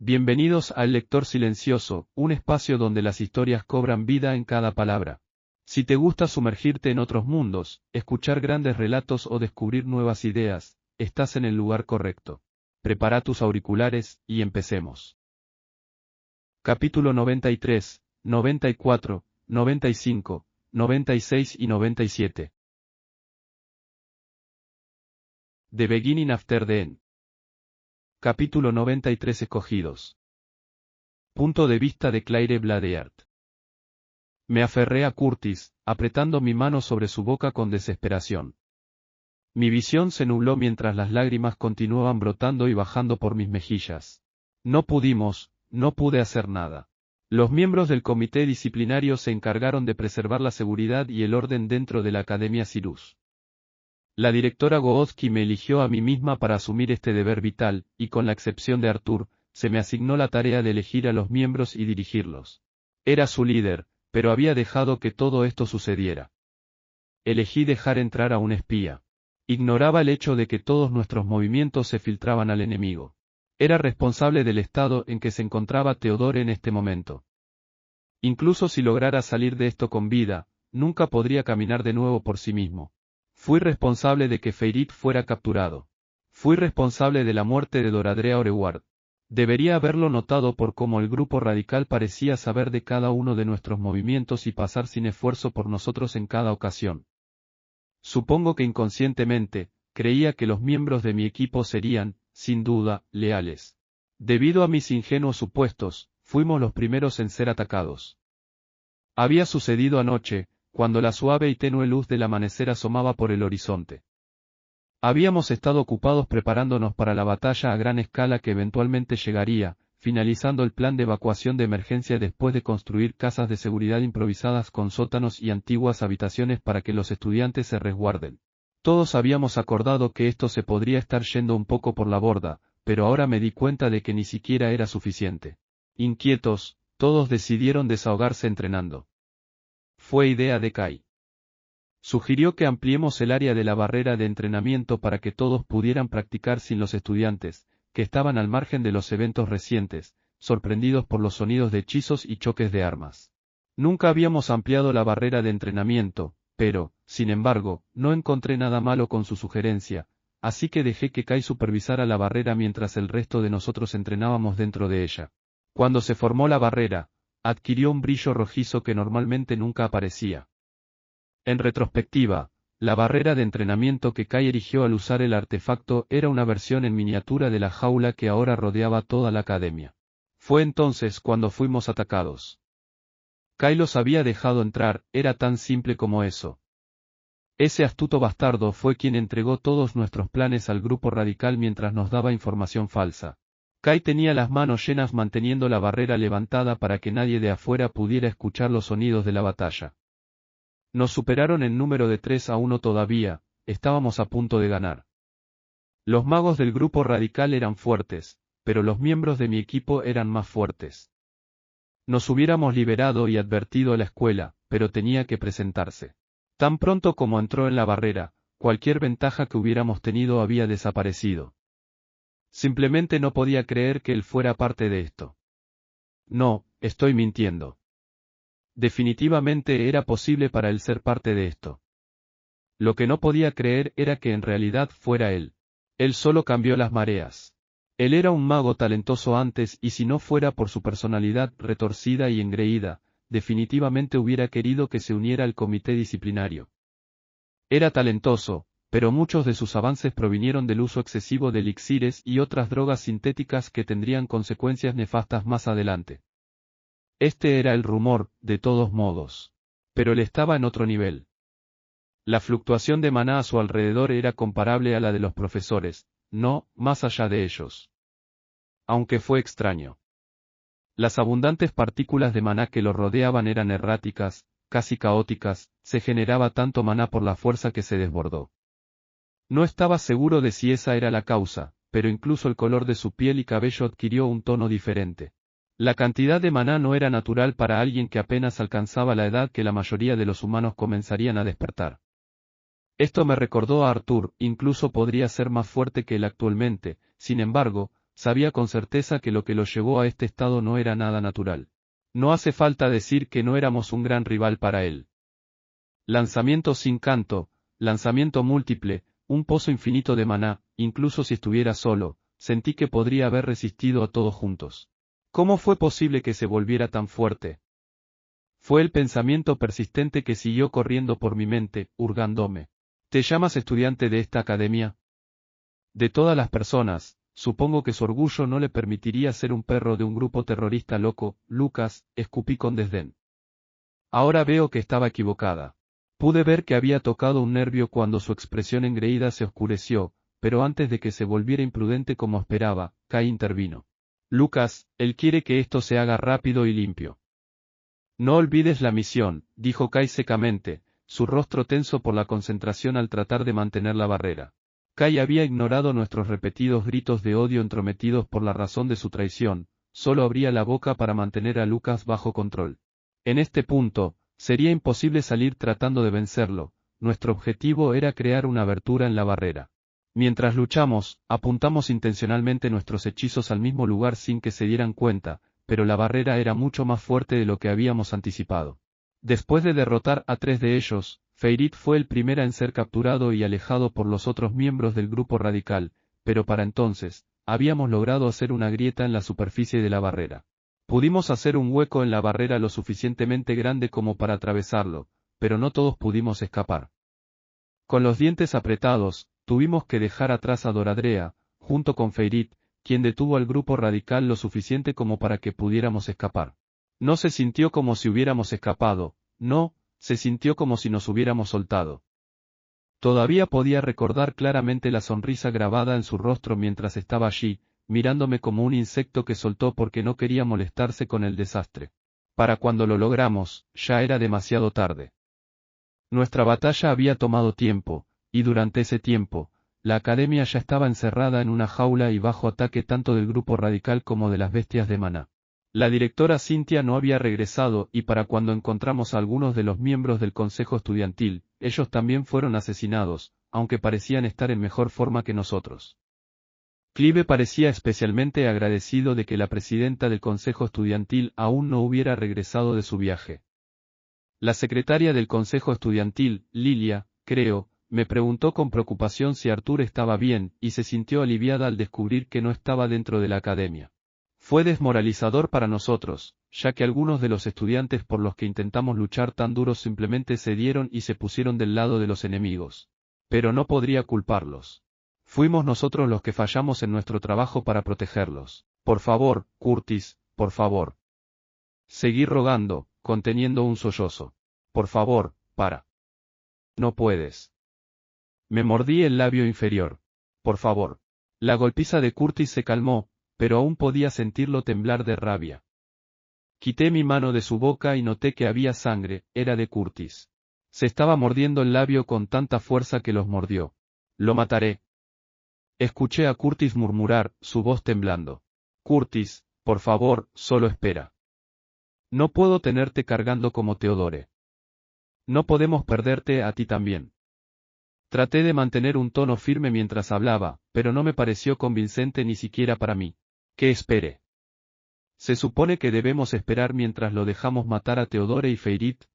Bienvenidos al Lector Silencioso, un espacio donde las historias cobran vida en cada palabra. Si te gusta sumergirte en otros mundos, escuchar grandes relatos o descubrir nuevas ideas, estás en el lugar correcto. Prepara tus auriculares, y empecemos. Capítulo 93, 94, 95, 96 y 97. The Beginning After the End. Capítulo 93 escogidos. Punto de vista de Claire Bladéart. Me aferré a Curtis, apretando mi mano sobre su boca con desesperación. Mi visión se nubló mientras las lágrimas continuaban brotando y bajando por mis mejillas. No pude hacer nada. Los miembros del comité disciplinario se encargaron de preservar la seguridad y el orden dentro de la Academia Cyrus. La directora Goodhue me eligió a mí misma para asumir este deber vital, y con la excepción de Arthur, se me asignó la tarea de elegir a los miembros y dirigirlos. Era su líder, pero había dejado que todo esto sucediera. Elegí dejar entrar a un espía. Ignoraba el hecho de que todos nuestros movimientos se filtraban al enemigo. Era responsable del estado en que se encontraba Theodore en este momento. Incluso si lograra salir de esto con vida, nunca podría caminar de nuevo por sí mismo. Fui responsable de que Feyreed fuera capturado. Fui responsable de la muerte de Doradrea Oreward. Debería haberlo notado por cómo el grupo radical parecía saber de cada uno de nuestros movimientos y pasar sin esfuerzo por nosotros en cada ocasión. Supongo que inconscientemente, creía que los miembros de mi equipo serían, sin duda, leales. Debido a mis ingenuos supuestos, fuimos los primeros en ser atacados. Había sucedido anoche, cuando la suave y tenue luz del amanecer asomaba por el horizonte. Habíamos estado ocupados preparándonos para la batalla a gran escala que eventualmente llegaría, finalizando el plan de evacuación de emergencia después de construir casas de seguridad improvisadas con sótanos y antiguas habitaciones para que los estudiantes se resguarden. Todos habíamos acordado que esto se podría estar yendo un poco por la borda, pero ahora me di cuenta de que ni siquiera era suficiente. Inquietos, todos decidieron desahogarse entrenando. Fue idea de Kai. Sugirió que ampliemos el área de la barrera de entrenamiento para que todos pudieran practicar sin los estudiantes, que estaban al margen de los eventos recientes, sorprendidos por los sonidos de hechizos y choques de armas. Nunca habíamos ampliado la barrera de entrenamiento, pero, sin embargo, no encontré nada malo con su sugerencia, así que dejé que Kai supervisara la barrera mientras el resto de nosotros entrenábamos dentro de ella. Cuando se formó la barrera, adquirió un brillo rojizo que normalmente nunca aparecía. En retrospectiva, la barrera de entrenamiento que Kai erigió al usar el artefacto era una versión en miniatura de la jaula que ahora rodeaba toda la academia. Fue entonces cuando fuimos atacados. Kai los había dejado entrar, era tan simple como eso. Ese astuto bastardo fue quien entregó todos nuestros planes al grupo radical mientras nos daba información falsa. Kai tenía las manos llenas manteniendo la barrera levantada para que nadie de afuera pudiera escuchar los sonidos de la batalla. Nos superaron en número de 3-1 todavía, estábamos a punto de ganar. Los magos del grupo radical eran fuertes, pero los miembros de mi equipo eran más fuertes. Nos hubiéramos liberado y advertido a la escuela, pero tenía que presentarse. Tan pronto como entró en la barrera, cualquier ventaja que hubiéramos tenido había desaparecido. Simplemente no podía creer que él fuera parte de esto. No, estoy mintiendo. Definitivamente era posible para él ser parte de esto. Lo que no podía creer era que en realidad fuera él. Él solo cambió las mareas. Él era un mago talentoso antes y si no fuera por su personalidad retorcida y engreída, definitivamente hubiera querido que se uniera al comité disciplinario. Era talentoso, pero muchos de sus avances provinieron del uso excesivo de elixires y otras drogas sintéticas que tendrían consecuencias nefastas más adelante. Este era el rumor, de todos modos. Pero él estaba en otro nivel. La fluctuación de maná a su alrededor era comparable a la de los profesores, no, más allá de ellos. Aunque fue extraño. Las abundantes partículas de maná que lo rodeaban eran erráticas, casi caóticas, se generaba tanto maná por la fuerza que se desbordó. No estaba seguro de si esa era la causa, pero incluso el color de su piel y cabello adquirió un tono diferente. La cantidad de maná no era natural para alguien que apenas alcanzaba la edad que la mayoría de los humanos comenzarían a despertar. Esto me recordó a Arthur, incluso podría ser más fuerte que él actualmente, sin embargo, sabía con certeza que lo llevó a este estado no era nada natural. No hace falta decir que no éramos un gran rival para él. Lanzamiento sin canto, lanzamiento múltiple, un pozo infinito de maná, incluso si estuviera solo, sentí que podría haber resistido a todos juntos. ¿Cómo fue posible que se volviera tan fuerte? Fue el pensamiento persistente que siguió corriendo por mi mente, hurgándome. ¿Te llamas estudiante de esta academia? De todas las personas, supongo que su orgullo no le permitiría ser un perro de un grupo terrorista loco, Lucas, escupí con desdén. Ahora veo que estaba equivocada. Pude ver que había tocado un nervio cuando su expresión engreída se oscureció, pero antes de que se volviera imprudente como esperaba, Kai intervino. Lucas, él quiere que esto se haga rápido y limpio. No olvides la misión, dijo Kai secamente, su rostro tenso por la concentración al tratar de mantener la barrera. Kai había ignorado nuestros repetidos gritos de odio entrometidos por la razón de su traición, solo abría la boca para mantener a Lucas bajo control. En este punto, sería imposible salir tratando de vencerlo, nuestro objetivo era crear una abertura en la barrera. Mientras luchamos, apuntamos intencionalmente nuestros hechizos al mismo lugar sin que se dieran cuenta, pero la barrera era mucho más fuerte de lo que habíamos anticipado. Después de derrotar a 3 de ellos, Feirit fue el primero en ser capturado y alejado por los otros miembros del grupo radical, pero para entonces, habíamos logrado hacer una grieta en la superficie de la barrera. Pudimos hacer un hueco en la barrera lo suficientemente grande como para atravesarlo, pero no todos pudimos escapar. Con los dientes apretados, tuvimos que dejar atrás a Doradrea, junto con Feirit, quien detuvo al grupo radical lo suficiente como para que pudiéramos escapar. No se sintió como si hubiéramos escapado, no, se sintió como si nos hubiéramos soltado. Todavía podía recordar claramente la sonrisa grabada en su rostro mientras estaba allí, mirándome como un insecto que soltó porque no quería molestarse con el desastre. Para cuando lo logramos, ya era demasiado tarde. Nuestra batalla había tomado tiempo, y durante ese tiempo, la academia ya estaba encerrada en una jaula y bajo ataque tanto del grupo radical como de las bestias de Maná. La directora Cynthia no había regresado y para cuando encontramos a algunos de los miembros del consejo estudiantil, ellos también fueron asesinados, aunque parecían estar en mejor forma que nosotros. Clive parecía especialmente agradecido de que la presidenta del consejo estudiantil aún no hubiera regresado de su viaje. La secretaria del consejo estudiantil, Lilia, creo, me preguntó con preocupación si Arthur estaba bien, y se sintió aliviada al descubrir que no estaba dentro de la academia. Fue desmoralizador para nosotros, ya que algunos de los estudiantes por los que intentamos luchar tan duros simplemente cedieron y se pusieron del lado de los enemigos. Pero no podría culparlos. Fuimos nosotros los que fallamos en nuestro trabajo para protegerlos. Por favor, Curtis, por favor. Seguí rogando, conteniendo un sollozo. Por favor, para. No puedes. Me mordí el labio inferior. Por favor. La golpiza de Curtis se calmó, pero aún podía sentirlo temblar de rabia. Quité mi mano de su boca y noté que había sangre, era de Curtis. Se estaba mordiendo el labio con tanta fuerza que los mordió. Lo mataré. Escuché a Curtis murmurar, su voz temblando. Curtis, por favor, solo espera. No puedo tenerte cargando como Theodore. No podemos perderte a ti también. Traté de mantener un tono firme mientras hablaba, pero no me pareció convincente ni siquiera para mí. ¿Qué espere? ¿Se supone que debemos esperar mientras lo dejamos matar a Theodore y Feirit?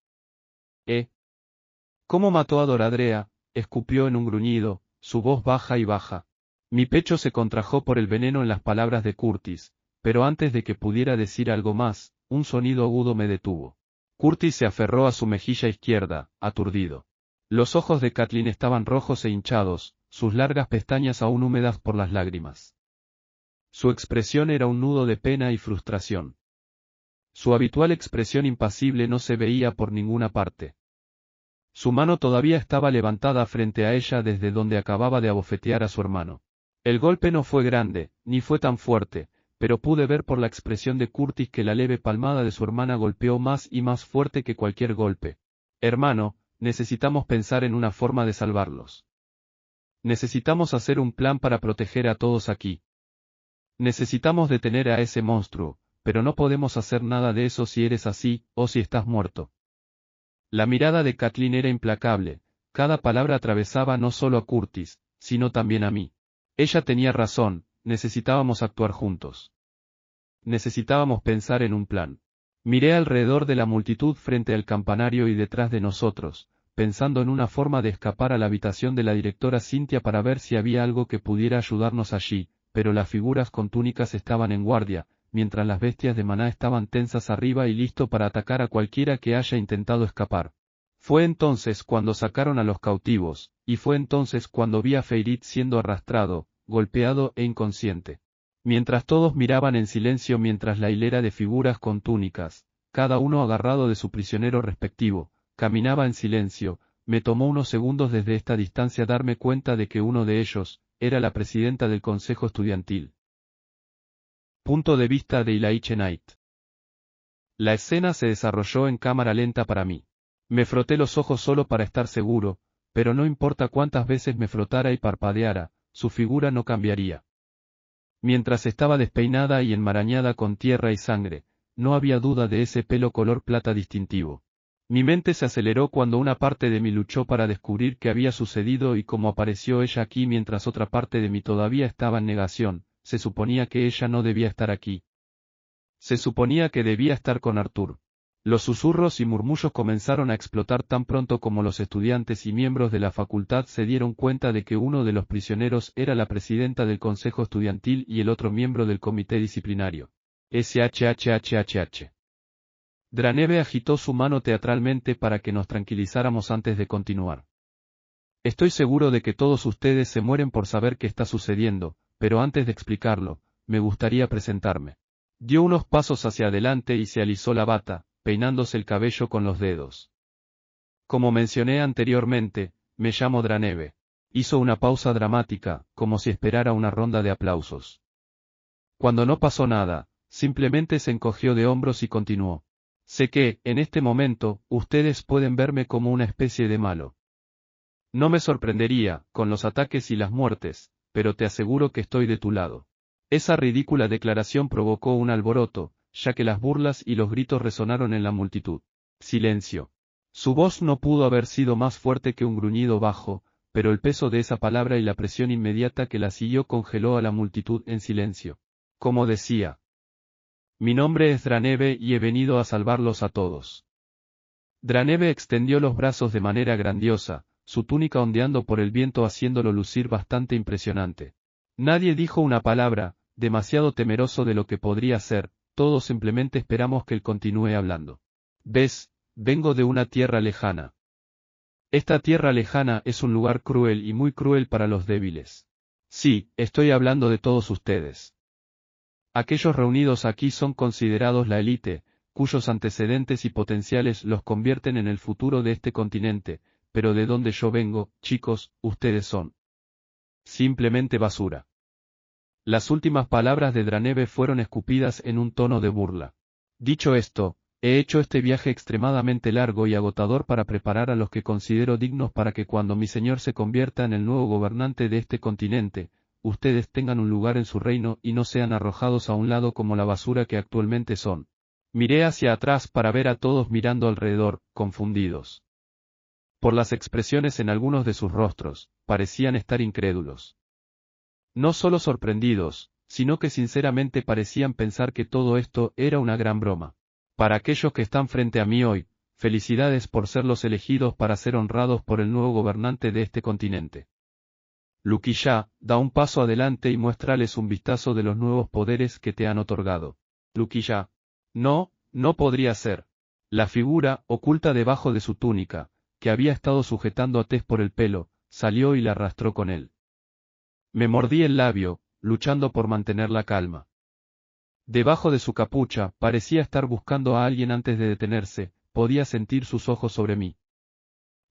¿Cómo mató a Doradrea? Escupió en un gruñido, su voz baja y baja. Mi pecho se contrajo por el veneno en las palabras de Curtis, pero antes de que pudiera decir algo más, un sonido agudo me detuvo. Curtis se aferró a su mejilla izquierda, aturdido. Los ojos de Kathleen estaban rojos e hinchados, sus largas pestañas aún húmedas por las lágrimas. Su expresión era un nudo de pena y frustración. Su habitual expresión impasible no se veía por ninguna parte. Su mano todavía estaba levantada frente a ella desde donde acababa de abofetear a su hermano. El golpe no fue grande, ni fue tan fuerte, pero pude ver por la expresión de Curtis que la leve palmada de su hermana golpeó más y más fuerte que cualquier golpe. Hermano, necesitamos pensar en una forma de salvarlos. Necesitamos hacer un plan para proteger a todos aquí. Necesitamos detener a ese monstruo, pero no podemos hacer nada de eso si eres así, o si estás muerto. La mirada de Kathleen era implacable, cada palabra atravesaba no solo a Curtis, sino también a mí. Ella tenía razón, necesitábamos actuar juntos. Necesitábamos pensar en un plan. Miré alrededor de la multitud frente al campanario y detrás de nosotros, pensando en una forma de escapar a la habitación de la directora Cynthia para ver si había algo que pudiera ayudarnos allí, pero las figuras con túnicas estaban en guardia, mientras las bestias de Maná estaban tensas arriba y listo para atacar a cualquiera que haya intentado escapar. Fue entonces cuando sacaron a los cautivos, y fue entonces cuando vi a Feyrit siendo arrastrado, golpeado e inconsciente. Mientras todos miraban en silencio mientras la hilera de figuras con túnicas, cada uno agarrado de su prisionero respectivo, caminaba en silencio, me tomó unos segundos desde esta distancia darme cuenta de que uno de ellos, era la presidenta del consejo estudiantil. Punto de vista de Ilaiche Knight. La escena se desarrolló en cámara lenta para mí. Me froté los ojos solo para estar seguro, pero no importa cuántas veces me frotara y parpadeara, su figura no cambiaría. Mientras estaba despeinada y enmarañada con tierra y sangre, no había duda de ese pelo color plata distintivo. Mi mente se aceleró cuando una parte de mí luchó para descubrir qué había sucedido y cómo apareció ella aquí mientras otra parte de mí todavía estaba en negación. Se suponía que ella no debía estar aquí. Se suponía que debía estar con Arthur. Los susurros y murmullos comenzaron a explotar tan pronto como los estudiantes y miembros de la facultad se dieron cuenta de que uno de los prisioneros era la presidenta del consejo estudiantil y el otro miembro del comité disciplinario. SHHHHH. Draneve agitó su mano teatralmente para que nos tranquilizáramos antes de continuar. Estoy seguro de que todos ustedes se mueren por saber qué está sucediendo, pero antes de explicarlo, me gustaría presentarme. Dio unos pasos hacia adelante y se alisó la bata, peinándose el cabello con los dedos. Como mencioné anteriormente, me llamo Draneve. Hizo una pausa dramática, como si esperara una ronda de aplausos. Cuando no pasó nada, simplemente se encogió de hombros y continuó. Sé que, en este momento, ustedes pueden verme como una especie de malo. No me sorprendería, con los ataques y las muertes, pero te aseguro que estoy de tu lado. Esa ridícula declaración provocó un alboroto, ya que las burlas y los gritos resonaron en la multitud. Silencio. Su voz no pudo haber sido más fuerte que un gruñido bajo, pero el peso de esa palabra y la presión inmediata que la siguió congeló a la multitud en silencio. Como decía. Mi nombre es Draneve y he venido a salvarlos a todos. Draneve extendió los brazos de manera grandiosa, su túnica ondeando por el viento haciéndolo lucir bastante impresionante. Nadie dijo una palabra, demasiado temeroso de lo que podría ser, todos simplemente esperamos que él continúe hablando. ¿Ves? Vengo de una tierra lejana. Esta tierra lejana es un lugar cruel y muy cruel para los débiles. Sí, estoy hablando de todos ustedes. Aquellos reunidos aquí son considerados la élite, cuyos antecedentes y potenciales los convierten en el futuro de este continente, pero de donde yo vengo, chicos, ustedes son simplemente basura. Las últimas palabras de Draneve fueron escupidas en un tono de burla. Dicho esto, he hecho este viaje extremadamente largo y agotador para preparar a los que considero dignos para que cuando mi señor se convierta en el nuevo gobernante de este continente, ustedes tengan un lugar en su reino y no sean arrojados a un lado como la basura que actualmente son. Miré hacia atrás para ver a todos mirando alrededor, confundidos. Por las expresiones en algunos de sus rostros, parecían estar incrédulos. No solo sorprendidos, sino que sinceramente parecían pensar que todo esto era una gran broma. Para aquellos que están frente a mí hoy, felicidades por ser los elegidos para ser honrados por el nuevo gobernante de este continente. Luquilla, da un paso adelante y muéstrales un vistazo de los nuevos poderes que te han otorgado. Luquilla. No, no podría ser. La figura, oculta debajo de su túnica, que había estado sujetando a Tess por el pelo, salió y la arrastró con él. Me mordí el labio, luchando por mantener la calma. Debajo de su capucha, parecía estar buscando a alguien antes de detenerse, podía sentir sus ojos sobre mí.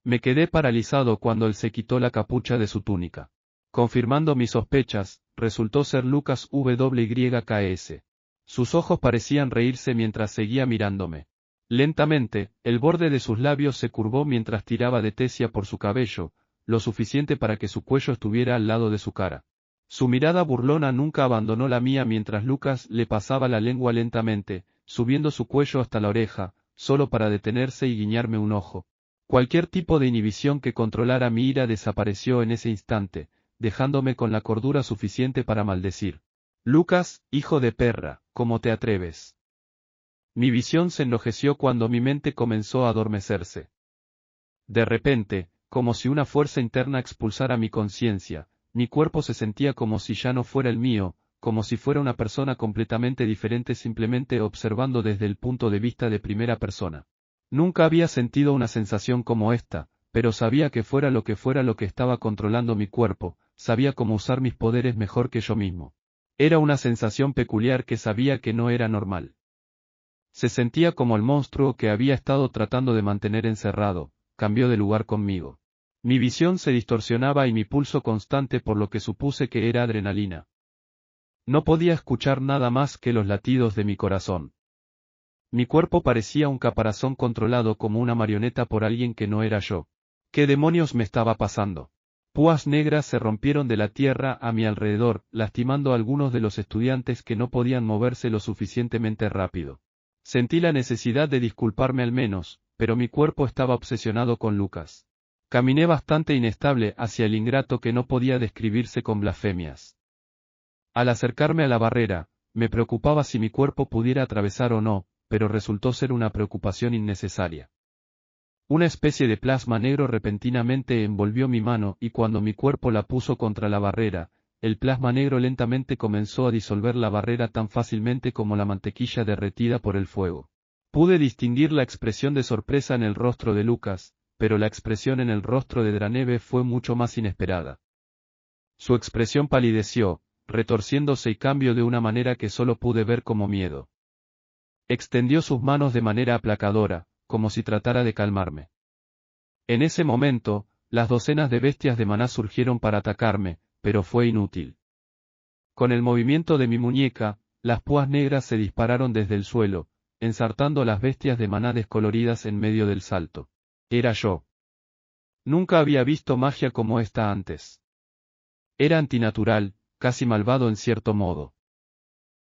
Me quedé paralizado cuando él se quitó la capucha de su túnica. Confirmando mis sospechas, resultó ser Lucas WYKS. Sus ojos parecían reírse mientras seguía mirándome. Lentamente, el borde de sus labios se curvó mientras tiraba de Tesia por su cabello, lo suficiente para que su cuello estuviera al lado de su cara. Su mirada burlona nunca abandonó la mía mientras Lucas le pasaba la lengua lentamente, subiendo su cuello hasta la oreja, solo para detenerse y guiñarme un ojo. Cualquier tipo de inhibición que controlara mi ira desapareció en ese instante, dejándome con la cordura suficiente para maldecir. Lucas, hijo de perra, ¿cómo te atreves? Mi visión se enlojeció cuando mi mente comenzó a adormecerse. De repente, como si una fuerza interna expulsara mi conciencia, mi cuerpo se sentía como si ya no fuera el mío, como si fuera una persona completamente diferente simplemente observando desde el punto de vista de primera persona. Nunca había sentido una sensación como esta, pero sabía que fuera lo que estaba controlando mi cuerpo, sabía cómo usar mis poderes mejor que yo mismo. Era una sensación peculiar que sabía que no era normal. Se sentía como el monstruo que había estado tratando de mantener encerrado, cambió de lugar conmigo. Mi visión se distorsionaba y mi pulso constante por lo que supuse que era adrenalina. No podía escuchar nada más que los latidos de mi corazón. Mi cuerpo parecía un caparazón controlado como una marioneta por alguien que no era yo. ¿Qué demonios me estaba pasando? Púas negras se rompieron de la tierra a mi alrededor, lastimando a algunos de los estudiantes que no podían moverse lo suficientemente rápido. Sentí la necesidad de disculparme al menos, pero mi cuerpo estaba obsesionado con Lucas. Caminé bastante inestable hacia el ingrato que no podía describirse con blasfemias. Al acercarme a la barrera, me preocupaba si mi cuerpo pudiera atravesar o no, pero resultó ser una preocupación innecesaria. Una especie de plasma negro repentinamente envolvió mi mano y cuando mi cuerpo la puso contra la barrera, el plasma negro lentamente comenzó a disolver la barrera tan fácilmente como la mantequilla derretida por el fuego. Pude distinguir la expresión de sorpresa en el rostro de Lucas, pero la expresión en el rostro de Draneve fue mucho más inesperada. Su expresión palideció, retorciéndose y cambió de una manera que solo pude ver como miedo. Extendió sus manos de manera aplacadora, como si tratara de calmarme. En ese momento, las docenas de bestias de maná surgieron para atacarme, pero fue inútil. Con el movimiento de mi muñeca, las púas negras se dispararon desde el suelo, ensartando a las bestias de maná descoloridas en medio del salto. Era yo. Nunca había visto magia como esta antes. Era antinatural, casi malvado en cierto modo.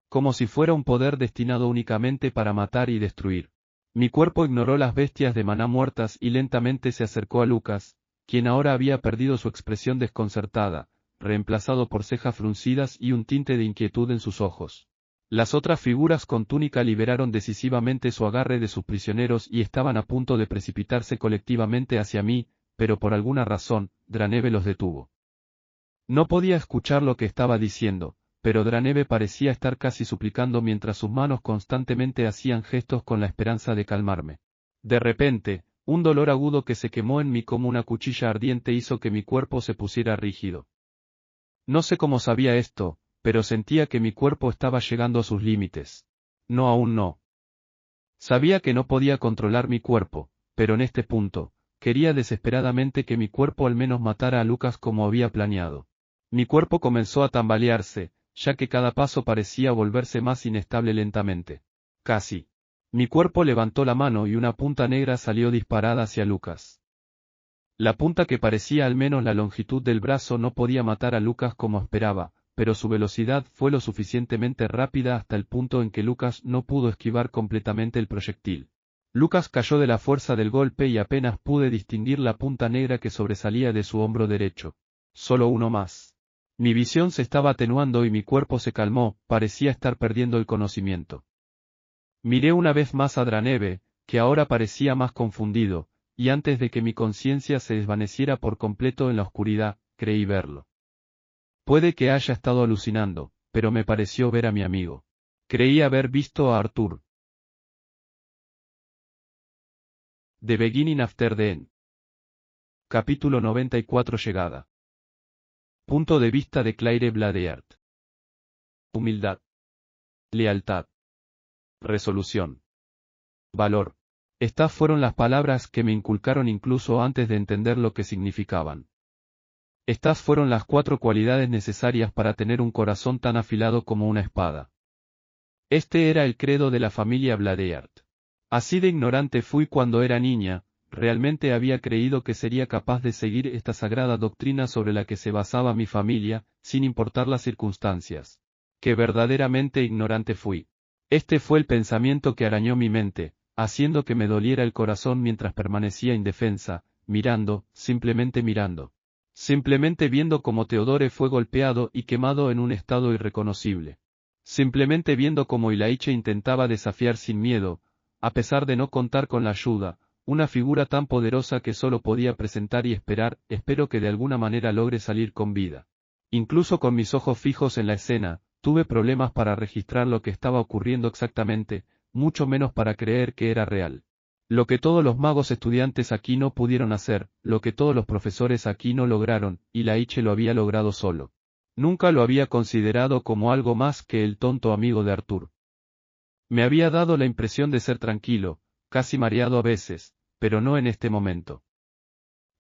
Como si fuera un poder destinado únicamente para matar y destruir. Mi cuerpo ignoró las bestias de maná muertas y lentamente se acercó a Lucas, quien ahora había perdido su expresión desconcertada, reemplazado por cejas fruncidas y un tinte de inquietud en sus ojos. Las otras figuras con túnica liberaron decisivamente su agarre de sus prisioneros y estaban a punto de precipitarse colectivamente hacia mí, pero por alguna razón, Draneve los detuvo. No podía escuchar lo que estaba diciendo, pero Draneve parecía estar casi suplicando mientras sus manos constantemente hacían gestos con la esperanza de calmarme. De repente, un dolor agudo que se quemó en mí como una cuchilla ardiente hizo que mi cuerpo se pusiera rígido. No sé cómo sabía esto, pero sentía que mi cuerpo estaba llegando a sus límites. No, aún no. Sabía que no podía controlar mi cuerpo, pero en este punto, quería desesperadamente que mi cuerpo al menos matara a Lucas como había planeado. Mi cuerpo comenzó a tambalearse, ya que cada paso parecía volverse más inestable lentamente. Casi. Mi cuerpo levantó la mano y una punta negra salió disparada hacia Lucas. La punta que parecía al menos la longitud del brazo no podía matar a Lucas como esperaba, pero su velocidad fue lo suficientemente rápida hasta el punto en que Lucas no pudo esquivar completamente el proyectil. Lucas cayó de la fuerza del golpe y apenas pude distinguir la punta negra que sobresalía de su hombro derecho. Solo uno más. Mi visión se estaba atenuando y mi cuerpo se calmó, parecía estar perdiendo el conocimiento. Miré una vez más a Draneve, que ahora parecía más confundido, y antes de que mi conciencia se desvaneciera por completo en la oscuridad, creí verlo. Puede que haya estado alucinando, pero me pareció ver a mi amigo. Creí haber visto a Arthur. The Beginning After the End. Capítulo 94 Llegada. Punto de vista de Claire Bladeart. Humildad. Lealtad. Resolución. Valor. Estas fueron las palabras que me inculcaron incluso antes de entender lo que significaban. Estas fueron las 4 cualidades necesarias para tener un corazón tan afilado como una espada. Este era el credo de la familia Bladeart. Así de ignorante fui cuando era niña, realmente había creído que sería capaz de seguir esta sagrada doctrina sobre la que se basaba mi familia, sin importar las circunstancias. Que verdaderamente ignorante fui. Este fue el pensamiento que arañó mi mente, haciendo que me doliera el corazón mientras permanecía indefensa, mirando, simplemente mirando. Simplemente viendo cómo Teodore fue golpeado y quemado en un estado irreconocible. Simplemente viendo cómo Ilaiche intentaba desafiar sin miedo, a pesar de no contar con la ayuda, una figura tan poderosa que solo podía presentar y esperar, espero que de alguna manera logre salir con vida. Incluso con mis ojos fijos en la escena, tuve problemas para registrar lo que estaba ocurriendo exactamente, mucho menos para creer que era real. Lo que todos los magos estudiantes aquí no pudieron hacer, lo que todos los profesores aquí no lograron, Ilaiche lo había logrado solo. Nunca lo había considerado como algo más que el tonto amigo de Arthur. Me había dado la impresión de ser tranquilo, casi mareado a veces, pero no en este momento.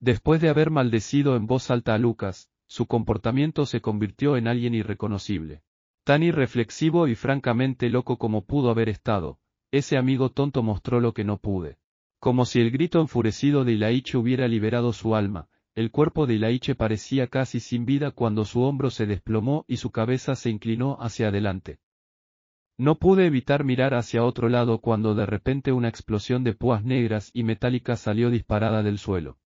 Después de haber maldecido en voz alta a Lucas, su comportamiento se convirtió en alguien irreconocible. Tan irreflexivo y francamente loco como pudo haber estado, ese amigo tonto mostró lo que no pude. Como si el grito enfurecido de Ilaiche hubiera liberado su alma, el cuerpo de Ilaiche parecía casi sin vida cuando su hombro se desplomó y su cabeza se inclinó hacia adelante. No pude evitar mirar hacia otro lado cuando de repente una explosión de púas negras y metálicas salió disparada del suelo.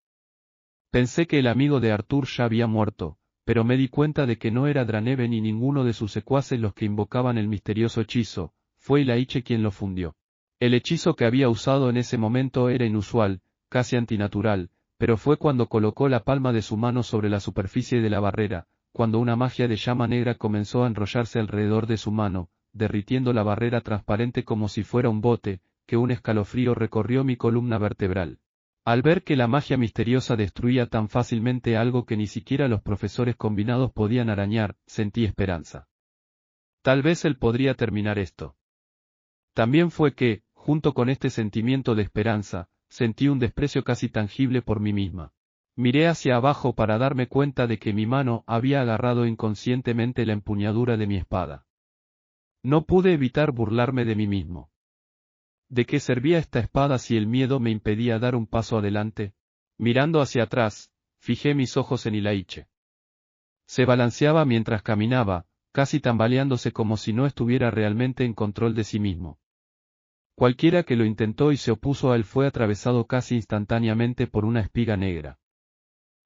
Pensé que el amigo de Arthur ya había muerto, pero me di cuenta de que no era Draneve ni ninguno de sus secuaces los que invocaban el misterioso hechizo, fue Ilaiche quien lo fundió. El hechizo que había usado en ese momento era inusual, casi antinatural, pero fue cuando colocó la palma de su mano sobre la superficie de la barrera, cuando una magia de llama negra comenzó a enrollarse alrededor de su mano, derritiendo la barrera transparente como si fuera un bote, que un escalofrío recorrió mi columna vertebral. Al ver que la magia misteriosa destruía tan fácilmente algo que ni siquiera los profesores combinados podían arañar, sentí esperanza. Tal vez él podría terminar esto. También fue que, junto con este sentimiento de esperanza, sentí un desprecio casi tangible por mí misma. Miré hacia abajo para darme cuenta de que mi mano había agarrado inconscientemente la empuñadura de mi espada. No pude evitar burlarme de mí mismo. ¿De qué servía esta espada si el miedo me impedía dar un paso adelante? Mirando hacia atrás, fijé mis ojos en Ilaiche. Se balanceaba mientras caminaba, casi tambaleándose como si no estuviera realmente en control de sí mismo. Cualquiera que lo intentó y se opuso a él fue atravesado casi instantáneamente por una espiga negra.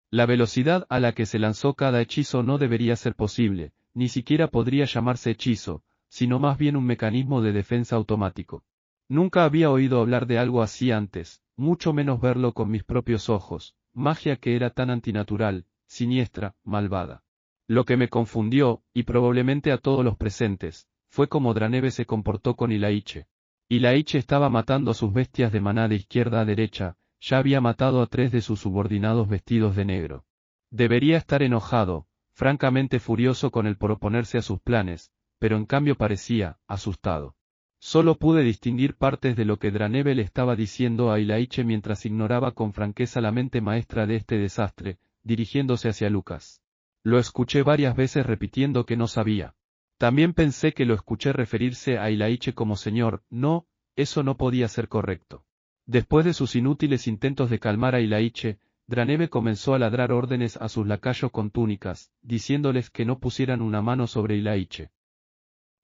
La velocidad a la que se lanzó cada hechizo no debería ser posible, ni siquiera podría llamarse hechizo, sino más bien un mecanismo de defensa automático. Nunca había oído hablar de algo así antes, mucho menos verlo con mis propios ojos, magia que era tan antinatural, siniestra, malvada. Lo que me confundió, y probablemente a todos los presentes, fue cómo Draneve se comportó con Ilaiche. Ilaiche estaba matando a sus bestias de maná de izquierda a derecha, ya había matado a 3 de sus subordinados vestidos de negro. Debería estar enojado, francamente furioso con él por oponerse a sus planes, pero en cambio parecía, asustado. Solo pude distinguir partes de lo que Draneve le estaba diciendo a Ilaiche mientras ignoraba con franqueza la mente maestra de este desastre, dirigiéndose hacia Lucas. Lo escuché varias veces repitiendo que no sabía. También pensé que lo escuché referirse a Ilaiche como señor, no, eso no podía ser correcto. Después de sus inútiles intentos de calmar a Ilaiche, Draneve comenzó a ladrar órdenes a sus lacayos con túnicas, diciéndoles que no pusieran una mano sobre Ilaiche.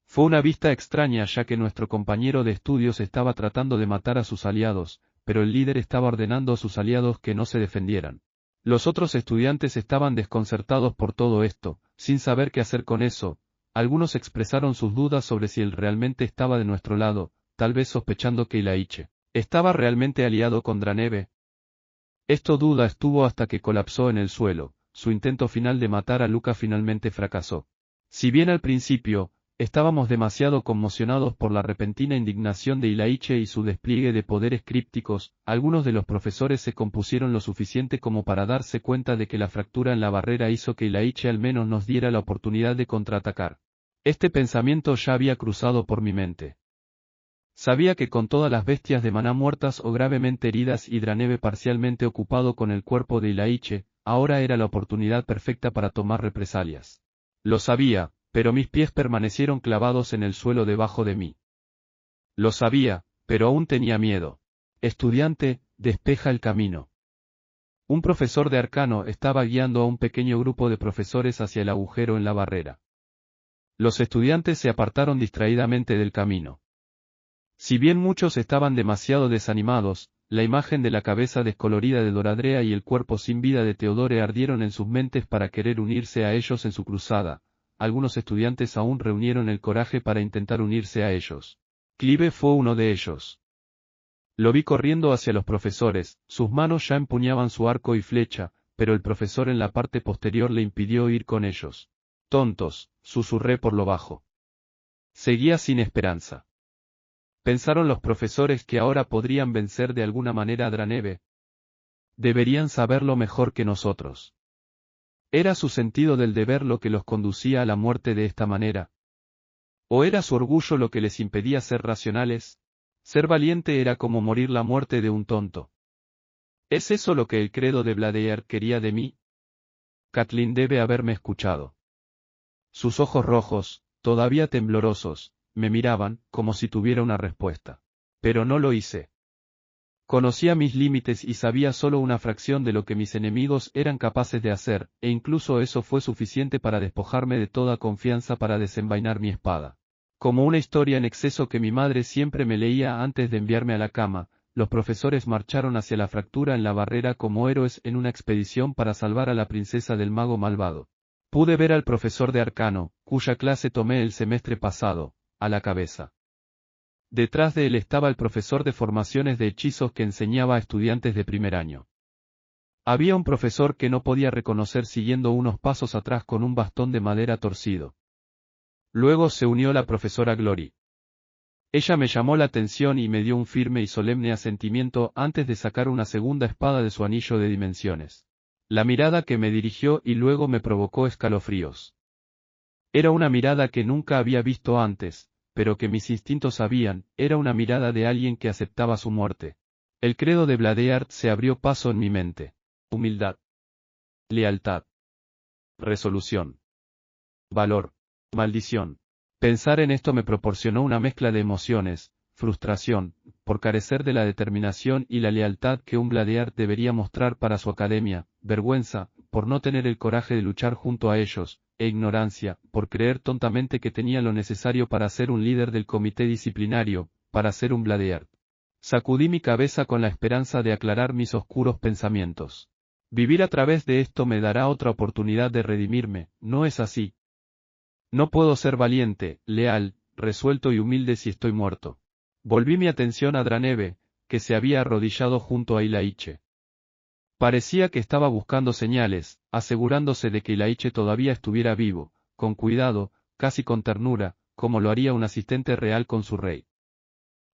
Fue una vista extraña ya que nuestro compañero de estudios estaba tratando de matar a sus aliados, pero el líder estaba ordenando a sus aliados que no se defendieran. Los otros estudiantes estaban desconcertados por todo esto, sin saber qué hacer con eso. Algunos expresaron sus dudas sobre si él realmente estaba de nuestro lado, tal vez sospechando que Ilaiche estaba realmente aliado con Draneve. Esta duda estuvo hasta que colapsó en el suelo, su intento final de matar a Luca finalmente fracasó. Si bien al principio, estábamos demasiado conmocionados por la repentina indignación de Ilaiche y su despliegue de poderes crípticos, algunos de los profesores se compusieron lo suficiente como para darse cuenta de que la fractura en la barrera hizo que Ilaiche al menos nos diera la oportunidad de contraatacar. Este pensamiento ya había cruzado por mi mente. Sabía que con todas las bestias de maná muertas o gravemente heridas y Draneve parcialmente ocupado con el cuerpo de Ilaiche, ahora era la oportunidad perfecta para tomar represalias. Lo sabía, pero mis pies permanecieron clavados en el suelo debajo de mí. Lo sabía, pero aún tenía miedo. Estudiante, despeja el camino. Un profesor de arcano estaba guiando a un pequeño grupo de profesores hacia el agujero en la barrera. Los estudiantes se apartaron distraídamente del camino. Si bien muchos estaban demasiado desanimados, La imagen de la cabeza descolorida de Doradrea y el cuerpo sin vida de Teodore ardieron en sus mentes para querer unirse a ellos en su cruzada. Algunos estudiantes aún reunieron el coraje para intentar unirse a ellos. Clive fue uno de ellos. Lo vi corriendo hacia los profesores, sus manos ya empuñaban su arco y flecha, pero el profesor en la parte posterior le impidió ir con ellos. Tontos, susurré por lo bajo. Seguía sin esperanza. Pensaron los profesores que ahora podrían vencer de alguna manera a Draneve. Deberían saberlo mejor que nosotros. ¿Era su sentido del deber lo que los conducía a la muerte de esta manera? ¿O era su orgullo lo que les impedía ser racionales? Ser valiente era como morir la muerte de un tonto. ¿Es eso lo que el credo de Bladear quería de mí? Kathleen debe haberme escuchado. Sus ojos rojos, todavía temblorosos, me miraban, como si tuviera una respuesta. Pero no lo hice. Conocía mis límites y sabía solo una fracción de lo que mis enemigos eran capaces de hacer, e incluso eso fue suficiente para despojarme de toda confianza para desenvainar mi espada. Como una historia en exceso que mi madre siempre me leía antes de enviarme a la cama, los profesores marcharon hacia la fractura en la barrera como héroes en una expedición para salvar a la princesa del mago malvado. Pude ver al profesor de arcano, cuya clase tomé el semestre pasado, a la cabeza. Detrás de él estaba el profesor de formaciones de hechizos que enseñaba a estudiantes de primer año. Había un profesor que no podía reconocer siguiendo unos pasos atrás con un bastón de madera torcido. Luego se unió la profesora Glory. Ella me llamó la atención y me dio un firme y solemne asentimiento antes de sacar una segunda espada de su anillo de dimensiones. La mirada que me dirigió y luego me provocó escalofríos. Era una mirada que nunca había visto antes, pero que mis instintos sabían, era una mirada de alguien que aceptaba su muerte. El credo de Bladear se abrió paso en mi mente. Humildad. Lealtad. Resolución. Valor. Maldición. Pensar en esto me proporcionó una mezcla de emociones, frustración, por carecer de la determinación y la lealtad que un Bladear debería mostrar para su academia, vergüenza, por no tener el coraje de luchar junto a ellos, e ignorancia, por creer tontamente que tenía lo necesario para ser un líder del comité disciplinario, para ser un Bladear. Sacudí mi cabeza con la esperanza de aclarar mis oscuros pensamientos. Vivir a través de esto me dará otra oportunidad de redimirme, ¿no es así? No puedo ser valiente, leal, resuelto y humilde si estoy muerto. Volví mi atención a Draneve, que se había arrodillado junto a Ilaiche. Parecía que estaba buscando señales, asegurándose de que Ilaiche todavía estuviera vivo, con cuidado, casi con ternura, como lo haría un asistente real con su rey.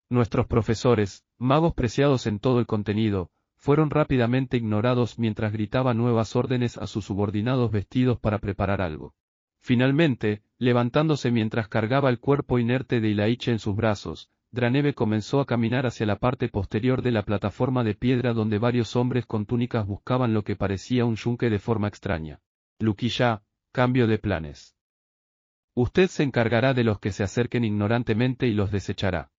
Nuestros profesores, magos preciados en todo el contenido, fueron rápidamente ignorados mientras gritaba nuevas órdenes a sus subordinados vestidos para preparar algo. Finalmente, levantándose mientras cargaba el cuerpo inerte de Ilaiche en sus brazos, Draneve comenzó a caminar hacia la parte posterior de la plataforma de piedra donde varios hombres con túnicas buscaban lo que parecía un yunque de forma extraña. Luquilla, cambio de planes. Usted se encargará de los que se acerquen ignorantemente y los desechará.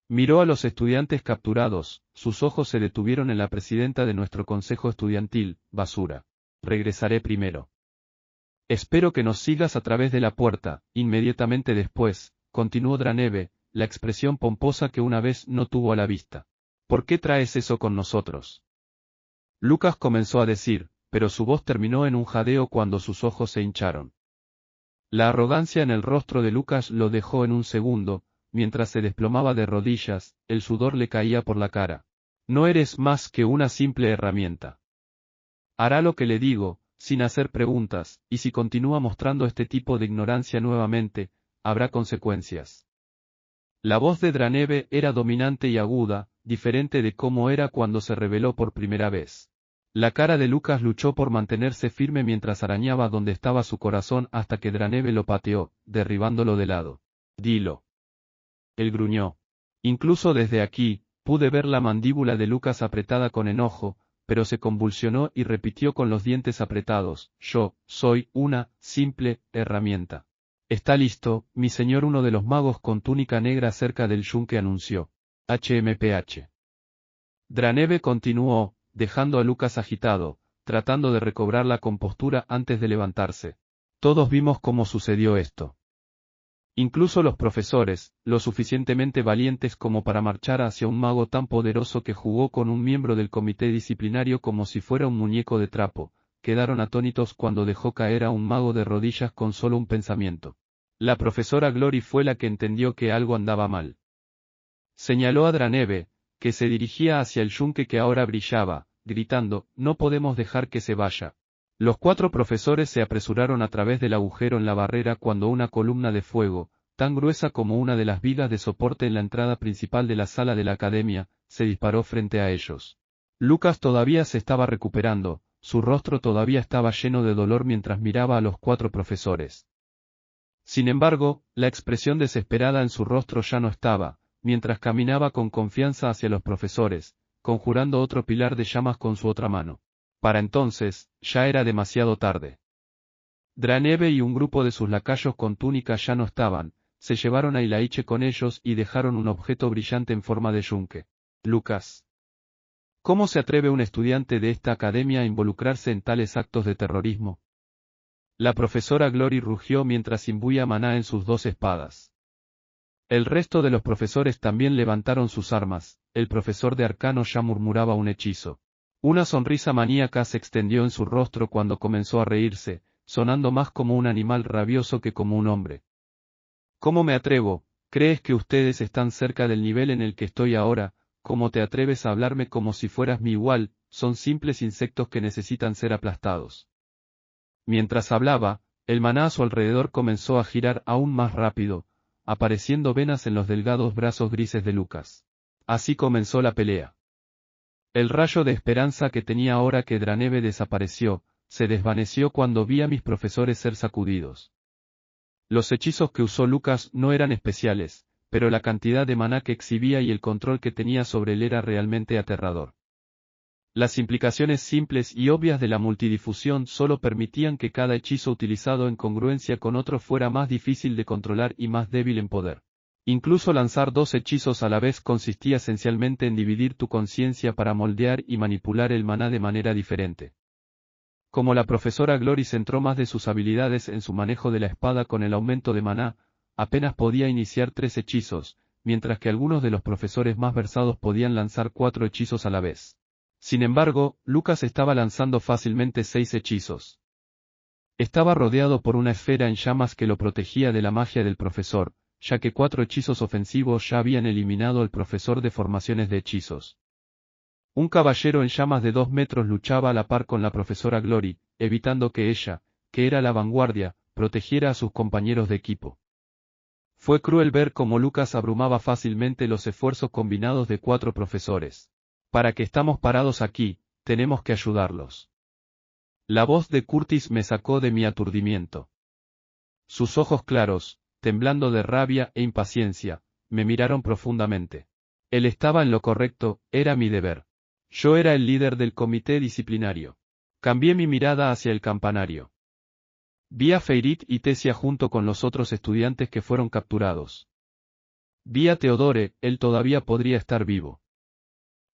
Miró a los estudiantes capturados, sus ojos se detuvieron en la presidenta de nuestro consejo estudiantil, Basura. Regresaré primero. Espero que nos sigas a través de la puerta. Inmediatamente después, continuó Draneve, la expresión pomposa que una vez no tuvo a la vista. ¿Por qué traes eso con nosotros? Lucas comenzó a decir, pero su voz terminó en un jadeo cuando sus ojos se hincharon. La arrogancia en el rostro de Lucas lo dejó en un segundo, mientras se desplomaba de rodillas, el sudor le caía por la cara. No eres más que una simple herramienta. Hará lo que le digo, sin hacer preguntas, y si continúa mostrando este tipo de ignorancia nuevamente, habrá consecuencias. La voz de Draneve era dominante y aguda, diferente de cómo era cuando se reveló por primera vez. La cara de Lucas luchó por mantenerse firme mientras arañaba donde estaba su corazón hasta que Draneve lo pateó, derribándolo de lado. Dilo. Él gruñó. Incluso desde aquí, pude ver la mandíbula de Lucas apretada con enojo, pero se convulsionó y repitió con los dientes apretados, yo, soy una, simple, herramienta. Está listo, mi señor. Uno de los magos con túnica negra cerca del yunque anunció. HMPH. Draneve continuó, dejando a Lucas agitado, tratando de recobrar la compostura antes de levantarse. Todos vimos cómo sucedió esto. Incluso los profesores, lo suficientemente valientes como para marchar hacia un mago tan poderoso que jugó con un miembro del comité disciplinario como si fuera un muñeco de trapo, quedaron atónitos cuando dejó caer a un mago de rodillas con solo un pensamiento. La profesora Glory fue la que entendió que algo andaba mal. Señaló a Draneve, que se dirigía hacia el yunque que ahora brillaba, gritando, «No podemos dejar que se vaya». Los 4 profesores se apresuraron a través del agujero en la barrera cuando una columna de fuego, tan gruesa como una de las vigas de soporte en la entrada principal de la sala de la academia, se disparó frente a ellos. Lucas todavía se estaba recuperando, su rostro todavía estaba lleno de dolor mientras miraba a los 4 profesores. Sin embargo, la expresión desesperada en su rostro ya no estaba, mientras caminaba con confianza hacia los profesores, conjurando otro pilar de llamas con su otra mano. Para entonces, ya era demasiado tarde. Draneve y un grupo de sus lacayos con túnicas ya no estaban, se llevaron a Ilaiche con ellos y dejaron un objeto brillante en forma de yunque. Lucas. ¿Cómo se atreve un estudiante de esta academia a involucrarse en tales actos de terrorismo? La profesora Glory rugió mientras imbuía maná en sus 2 espadas. El resto de los profesores también levantaron sus armas, el profesor de arcano ya murmuraba un hechizo. Una sonrisa maníaca se extendió en su rostro cuando comenzó a reírse, sonando más como un animal rabioso que como un hombre. ¿Cómo me atrevo? ¿Crees que ustedes están cerca del nivel en el que estoy ahora? ¿Cómo te atreves a hablarme como si fueras mi igual? Son simples insectos que necesitan ser aplastados. Mientras hablaba, el maná a su alrededor comenzó a girar aún más rápido, apareciendo venas en los delgados brazos grises de Lucas. Así comenzó la pelea. El rayo de esperanza que tenía ahora que Draneve desapareció, se desvaneció cuando vi a mis profesores ser sacudidos. Los hechizos que usó Lucas no eran especiales, pero la cantidad de maná que exhibía y el control que tenía sobre él era realmente aterrador. Las implicaciones simples y obvias de la multidifusión solo permitían que cada hechizo utilizado en congruencia con otro fuera más difícil de controlar y más débil en poder. Incluso lanzar 2 hechizos a la vez consistía esencialmente en dividir tu conciencia para moldear y manipular el maná de manera diferente. Como la profesora Glory centró más de sus habilidades en su manejo de la espada con el aumento de maná, apenas podía iniciar 3 hechizos, mientras que algunos de los profesores más versados podían lanzar 4 hechizos a la vez. Sin embargo, Lucas estaba lanzando fácilmente 6 hechizos. Estaba rodeado por una esfera en llamas que lo protegía de la magia del profesor, ya que 4 hechizos ofensivos ya habían eliminado al profesor de formaciones de hechizos. Un caballero en llamas de 2 metros luchaba a la par con la profesora Glory, evitando que ella, que era la vanguardia, protegiera a sus compañeros de equipo. Fue cruel ver cómo Lucas abrumaba fácilmente los esfuerzos combinados de 4 profesores. ¿Para qué estamos parados aquí? Tenemos que ayudarlos. La voz de Curtis me sacó de mi aturdimiento. Sus ojos claros, temblando de rabia e impaciencia, me miraron profundamente. Él estaba en lo correcto, era mi deber. Yo era el líder del comité disciplinario. Cambié mi mirada hacia el campanario. Vi a Feirit y Tessia junto con los otros estudiantes que fueron capturados. Vi a Theodore, él todavía podría estar vivo.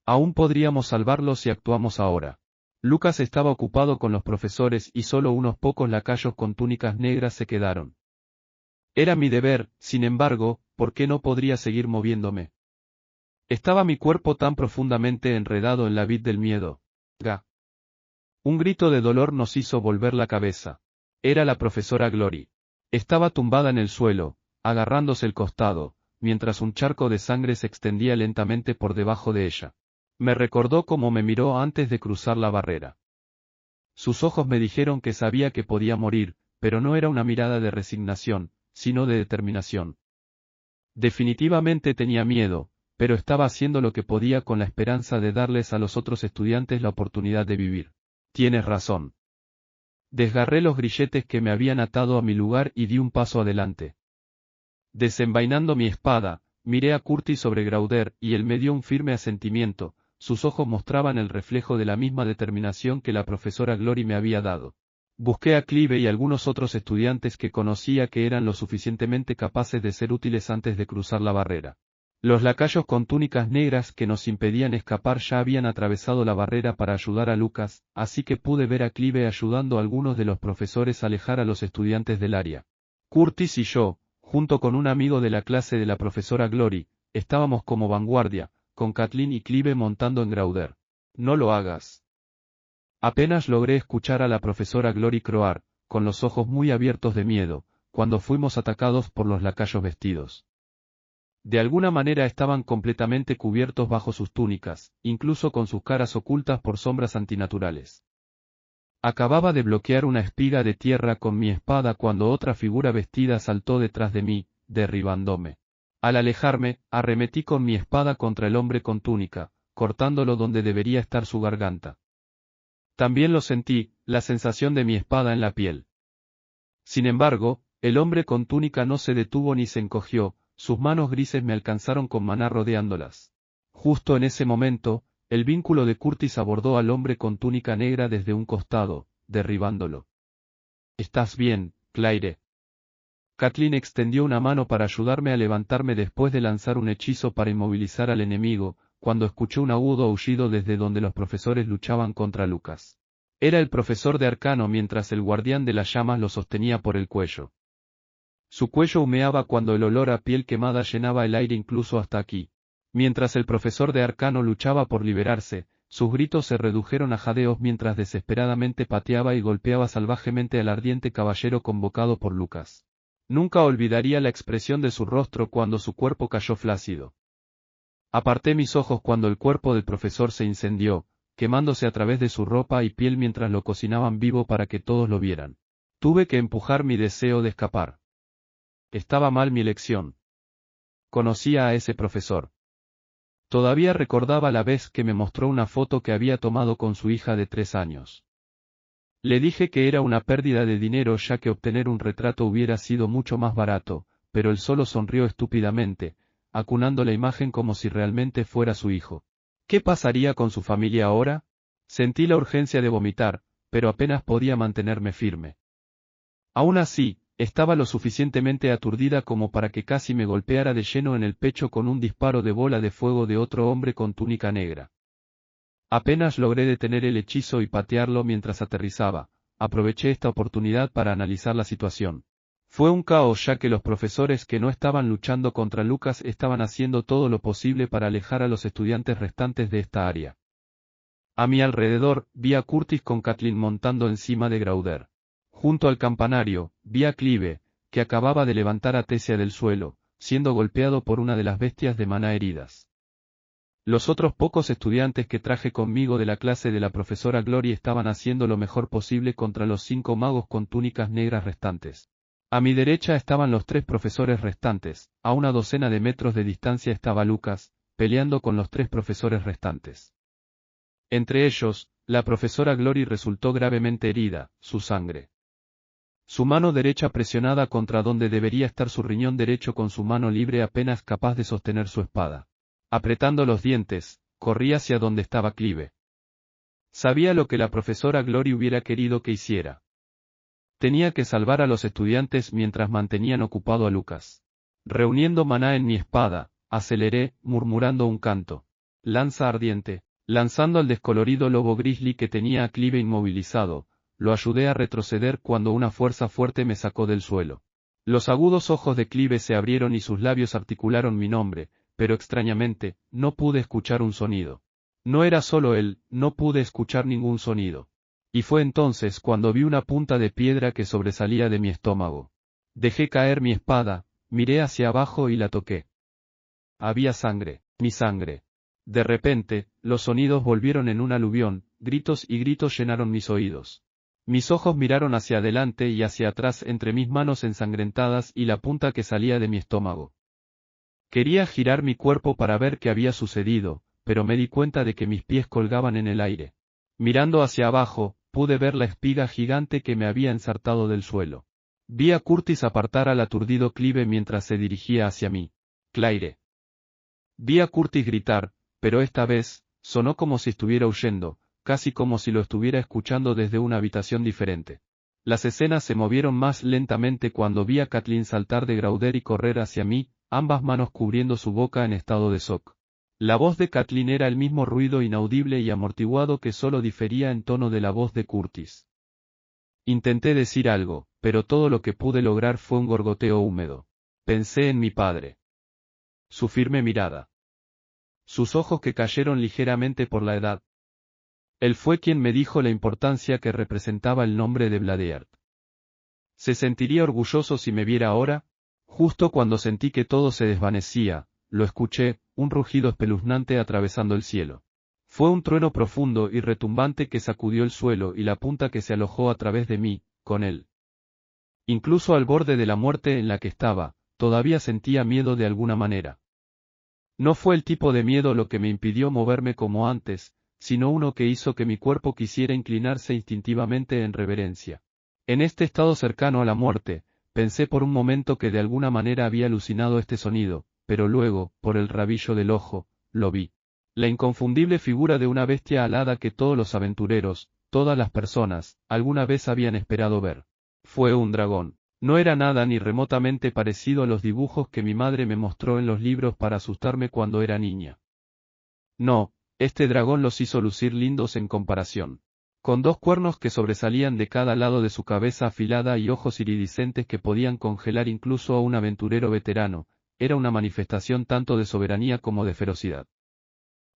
Aún podríamos salvarlo si actuamos ahora. Lucas estaba ocupado con los profesores y solo unos pocos lacayos con túnicas negras se quedaron. Era mi deber, sin embargo, ¿por qué no podría seguir moviéndome? Estaba mi cuerpo tan profundamente enredado en la vid del miedo. ¡Ga! Un grito de dolor nos hizo volver la cabeza. Era la profesora Glory. Estaba tumbada en el suelo, agarrándose el costado, mientras un charco de sangre se extendía lentamente por debajo de ella. Me recordó cómo me miró antes de cruzar la barrera. Sus ojos me dijeron que sabía que podía morir, pero no era una mirada de resignación, sino de determinación. Definitivamente tenía miedo, pero estaba haciendo lo que podía con la esperanza de darles a los otros estudiantes la oportunidad de vivir. Tienes razón. Desgarré los grilletes que me habían atado a mi lugar y di un paso adelante. Desenvainando mi espada, miré a Curtis sobre Grauder y él me dio un firme asentimiento, sus ojos mostraban el reflejo de la misma determinación que la profesora Glory me había dado. Busqué a Clive y algunos otros estudiantes que conocía que eran lo suficientemente capaces de ser útiles antes de cruzar la barrera. Los lacayos con túnicas negras que nos impedían escapar ya habían atravesado la barrera para ayudar a Lucas, así que pude ver a Clive ayudando a algunos de los profesores a alejar a los estudiantes del área. Curtis y yo, junto con un amigo de la clase de la profesora Glory, estábamos como vanguardia, con Kathleen y Clive montando en Grauder. No lo hagas. Apenas logré escuchar a la profesora Glory croar, con los ojos muy abiertos de miedo, cuando fuimos atacados por los lacayos vestidos. De alguna manera estaban completamente cubiertos bajo sus túnicas, incluso con sus caras ocultas por sombras antinaturales. Acababa de bloquear una espiga de tierra con mi espada cuando otra figura vestida saltó detrás de mí, derribándome. Al alejarme, arremetí con mi espada contra el hombre con túnica, cortándolo donde debería estar su garganta. También lo sentí, la sensación de mi espada en la piel. Sin embargo, el hombre con túnica no se detuvo ni se encogió, sus manos grises me alcanzaron con maná rodeándolas. Justo en ese momento, el vínculo de Curtis abordó al hombre con túnica negra desde un costado, derribándolo. ¿Estás bien, Claire? Kathleen extendió una mano para ayudarme a levantarme después de lanzar un hechizo para inmovilizar al enemigo, cuando escuché un agudo aullido desde donde los profesores luchaban contra Lucas. Era el profesor de arcano mientras el guardián de las llamas lo sostenía por el cuello. Su cuello humeaba cuando el olor a piel quemada llenaba el aire incluso hasta aquí. Mientras el profesor de arcano luchaba por liberarse, sus gritos se redujeron a jadeos mientras desesperadamente pateaba y golpeaba salvajemente al ardiente caballero convocado por Lucas. Nunca olvidaría la expresión de su rostro cuando su cuerpo cayó flácido. Aparté mis ojos cuando el cuerpo del profesor se incendió, quemándose a través de su ropa y piel mientras lo cocinaban vivo para que todos lo vieran. Tuve que empujar mi deseo de escapar. Estaba mal mi elección. Conocía a ese profesor. Todavía recordaba la vez que me mostró una foto que había tomado con su hija de 3 años. Le dije que era una pérdida de dinero ya que obtener un retrato hubiera sido mucho más barato, pero él solo sonrió estúpidamente, acunando la imagen como si realmente fuera su hijo. ¿Qué pasaría con su familia ahora? Sentí la urgencia de vomitar, pero apenas podía mantenerme firme. Aún así, estaba lo suficientemente aturdida como para que casi me golpeara de lleno en el pecho con un disparo de bola de fuego de otro hombre con túnica negra. Apenas logré detener el hechizo y patearlo mientras aterrizaba, aproveché esta oportunidad para analizar la situación. Fue un caos ya que los profesores que no estaban luchando contra Lucas estaban haciendo todo lo posible para alejar a los estudiantes restantes de esta área. A mi alrededor, vi a Curtis con Kathleen montando encima de Grauder. Junto al campanario, vi a Clive, que acababa de levantar a Tessia del suelo, siendo golpeado por una de las bestias de maná heridas. Los otros pocos estudiantes que traje conmigo de la clase de la profesora Glory estaban haciendo lo mejor posible contra los 5 magos con túnicas negras restantes. A mi derecha estaban los 3 profesores restantes, a una docena de metros de distancia estaba Lucas, peleando con los 3 profesores restantes. Entre ellos, la profesora Glory resultó gravemente herida, su sangre. Su mano derecha presionada contra donde debería estar su riñón derecho con su mano libre apenas capaz de sostener su espada. Apretando los dientes, corrí hacia donde estaba Clive. Sabía lo que la profesora Glory hubiera querido que hiciera. Tenía que salvar a los estudiantes mientras mantenían ocupado a Lucas. Reuniendo maná en mi espada, aceleré, murmurando un canto. Lanza ardiente. Lanzando al descolorido lobo grizzly que tenía a Clive inmovilizado, lo ayudé a retroceder cuando una fuerza fuerte me sacó del suelo. Los agudos ojos de Clive se abrieron y sus labios articularon mi nombre, pero extrañamente, no pude escuchar un sonido. No era solo él, no pude escuchar ningún sonido. Y fue entonces cuando vi una punta de piedra que sobresalía de mi estómago. Dejé caer mi espada, miré hacia abajo y la toqué. Había sangre, mi sangre. De repente, los sonidos volvieron en un aluvión, gritos y gritos llenaron mis oídos. Mis ojos miraron hacia adelante y hacia atrás entre mis manos ensangrentadas y la punta que salía de mi estómago. Quería girar mi cuerpo para ver qué había sucedido, pero me di cuenta de que mis pies colgaban en el aire. Mirando hacia abajo, pude ver la espiga gigante que me había ensartado del suelo. Vi a Curtis apartar al aturdido Clive mientras se dirigía hacia mí. Claire. Vi a Curtis gritar, pero esta vez, sonó como si estuviera huyendo, casi como si lo estuviera escuchando desde una habitación diferente. Las escenas se movieron más lentamente cuando vi a Kathleen saltar de Grauder y correr hacia mí, ambas manos cubriendo su boca en estado de shock. La voz de Kathleen era el mismo ruido inaudible y amortiguado que solo difería en tono de la voz de Curtis. Intenté decir algo, pero todo lo que pude lograr fue un gorgoteo húmedo. Pensé en mi padre. Su firme mirada. Sus ojos que cayeron ligeramente por la edad. Él fue quien me dijo la importancia que representaba el nombre de Bladeart. ¿Se sentiría orgulloso si me viera ahora? Justo cuando sentí que todo se desvanecía, lo escuché, un rugido espeluznante atravesando el cielo. Fue un trueno profundo y retumbante que sacudió el suelo y la punta que se alojó a través de mí, con él. Incluso al borde de la muerte en la que estaba, todavía sentía miedo de alguna manera. No fue el tipo de miedo lo que me impidió moverme como antes, sino uno que hizo que mi cuerpo quisiera inclinarse instintivamente en reverencia. En este estado cercano a la muerte, pensé por un momento que de alguna manera había alucinado este sonido, pero luego, por el rabillo del ojo, lo vi. La inconfundible figura de una bestia alada que todos los aventureros, todas las personas, alguna vez habían esperado ver. Fue un dragón. No era nada ni remotamente parecido a los dibujos que mi madre me mostró en los libros para asustarme cuando era niña. No, este dragón los hizo lucir lindos en comparación. Con dos cuernos que sobresalían de cada lado de su cabeza afilada y ojos iridiscentes que podían congelar incluso a un aventurero veterano, era una manifestación tanto de soberanía como de ferocidad.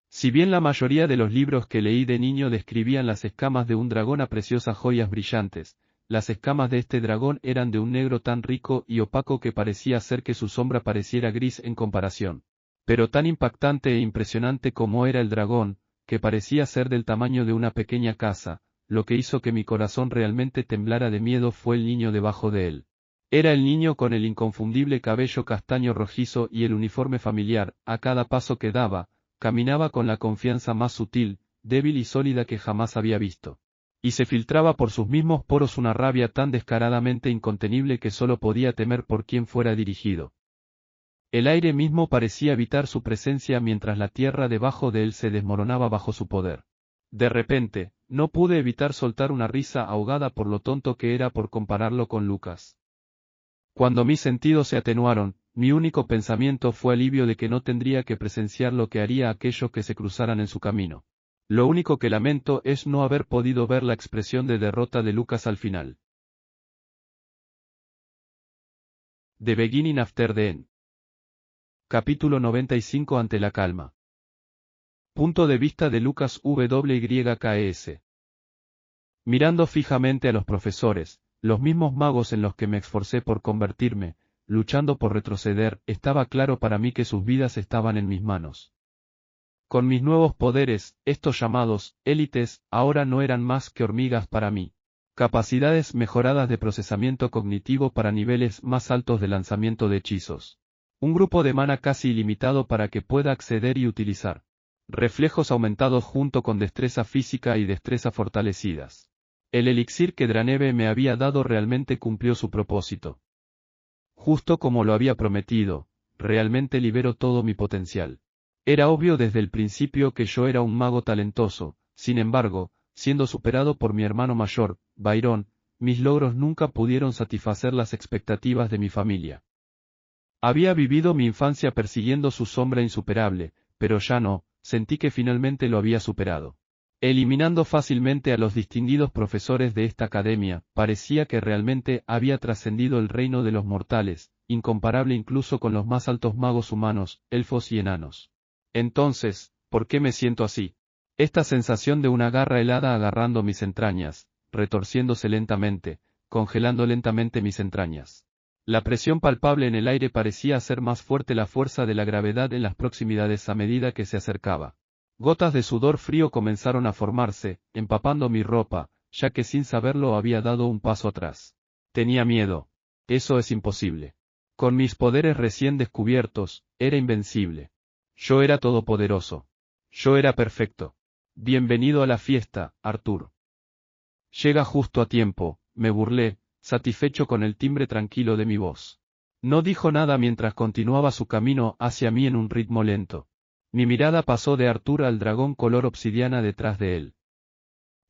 Si bien la mayoría de los libros que leí de niño describían las escamas de un dragón a preciosas joyas brillantes, las escamas de este dragón eran de un negro tan rico y opaco que parecía hacer que su sombra pareciera gris en comparación. Pero tan impactante e impresionante como era el dragón, que parecía ser del tamaño de una pequeña casa, lo que hizo que mi corazón realmente temblara de miedo fue el niño debajo de él. Era el niño con el inconfundible cabello castaño rojizo y el uniforme familiar, a cada paso que daba, caminaba con la confianza más sutil, débil y sólida que jamás había visto. Y se filtraba por sus mismos poros una rabia tan descaradamente incontenible que solo podía temer por quién fuera dirigido. El aire mismo parecía evitar su presencia mientras la tierra debajo de él se desmoronaba bajo su poder. De repente, no pude evitar soltar una risa ahogada por lo tonto que era por compararlo con Lucas. Cuando mis sentidos se atenuaron, mi único pensamiento fue alivio de que no tendría que presenciar lo que haría aquellos que se cruzaran en su camino. Lo único que lamento es no haber podido ver la expresión de derrota de Lucas al final. The Beginning After the End. Capítulo 95 Ante la calma. Punto de vista de Lucas WYKS. Mirando fijamente a los profesores, los mismos magos en los que me esforcé por convertirme, luchando por retroceder, estaba claro para mí que sus vidas estaban en mis manos. Con mis nuevos poderes, estos llamados élites, ahora no eran más que hormigas para mí. Capacidades mejoradas de procesamiento cognitivo para niveles más altos de lanzamiento de hechizos. Un grupo de mana casi ilimitado para que pueda acceder y utilizar. Reflejos aumentados junto con destreza física y destreza fortalecidas. El elixir que Draneve me había dado realmente cumplió su propósito. Justo como lo había prometido, realmente liberó todo mi potencial. Era obvio desde el principio que yo era un mago talentoso, sin embargo, siendo superado por mi hermano mayor, Byron, mis logros nunca pudieron satisfacer las expectativas de mi familia. Había vivido mi infancia persiguiendo su sombra insuperable, pero ya no, sentí que finalmente lo había superado. Eliminando fácilmente a los distinguidos profesores de esta academia, parecía que realmente había trascendido el reino de los mortales, incomparable incluso con los más altos magos humanos, elfos y enanos. Entonces, ¿por qué me siento así? Esta sensación de una garra helada agarrando mis entrañas, retorciéndose lentamente, congelando lentamente mis entrañas. La presión palpable en el aire parecía hacer más fuerte la fuerza de la gravedad en las proximidades a medida que se acercaba. Gotas de sudor frío comenzaron a formarse, empapando mi ropa, ya que sin saberlo había dado un paso atrás. Tenía miedo. Eso es imposible. Con mis poderes recién descubiertos, era invencible. Yo era todopoderoso. Yo era perfecto. Bienvenido a la fiesta, Arthur. Llega justo a tiempo, me burlé, satisfecho con el timbre tranquilo de mi voz. No dijo nada mientras continuaba su camino hacia mí en un ritmo lento. Mi mirada pasó de Arthur al dragón color obsidiana detrás de él.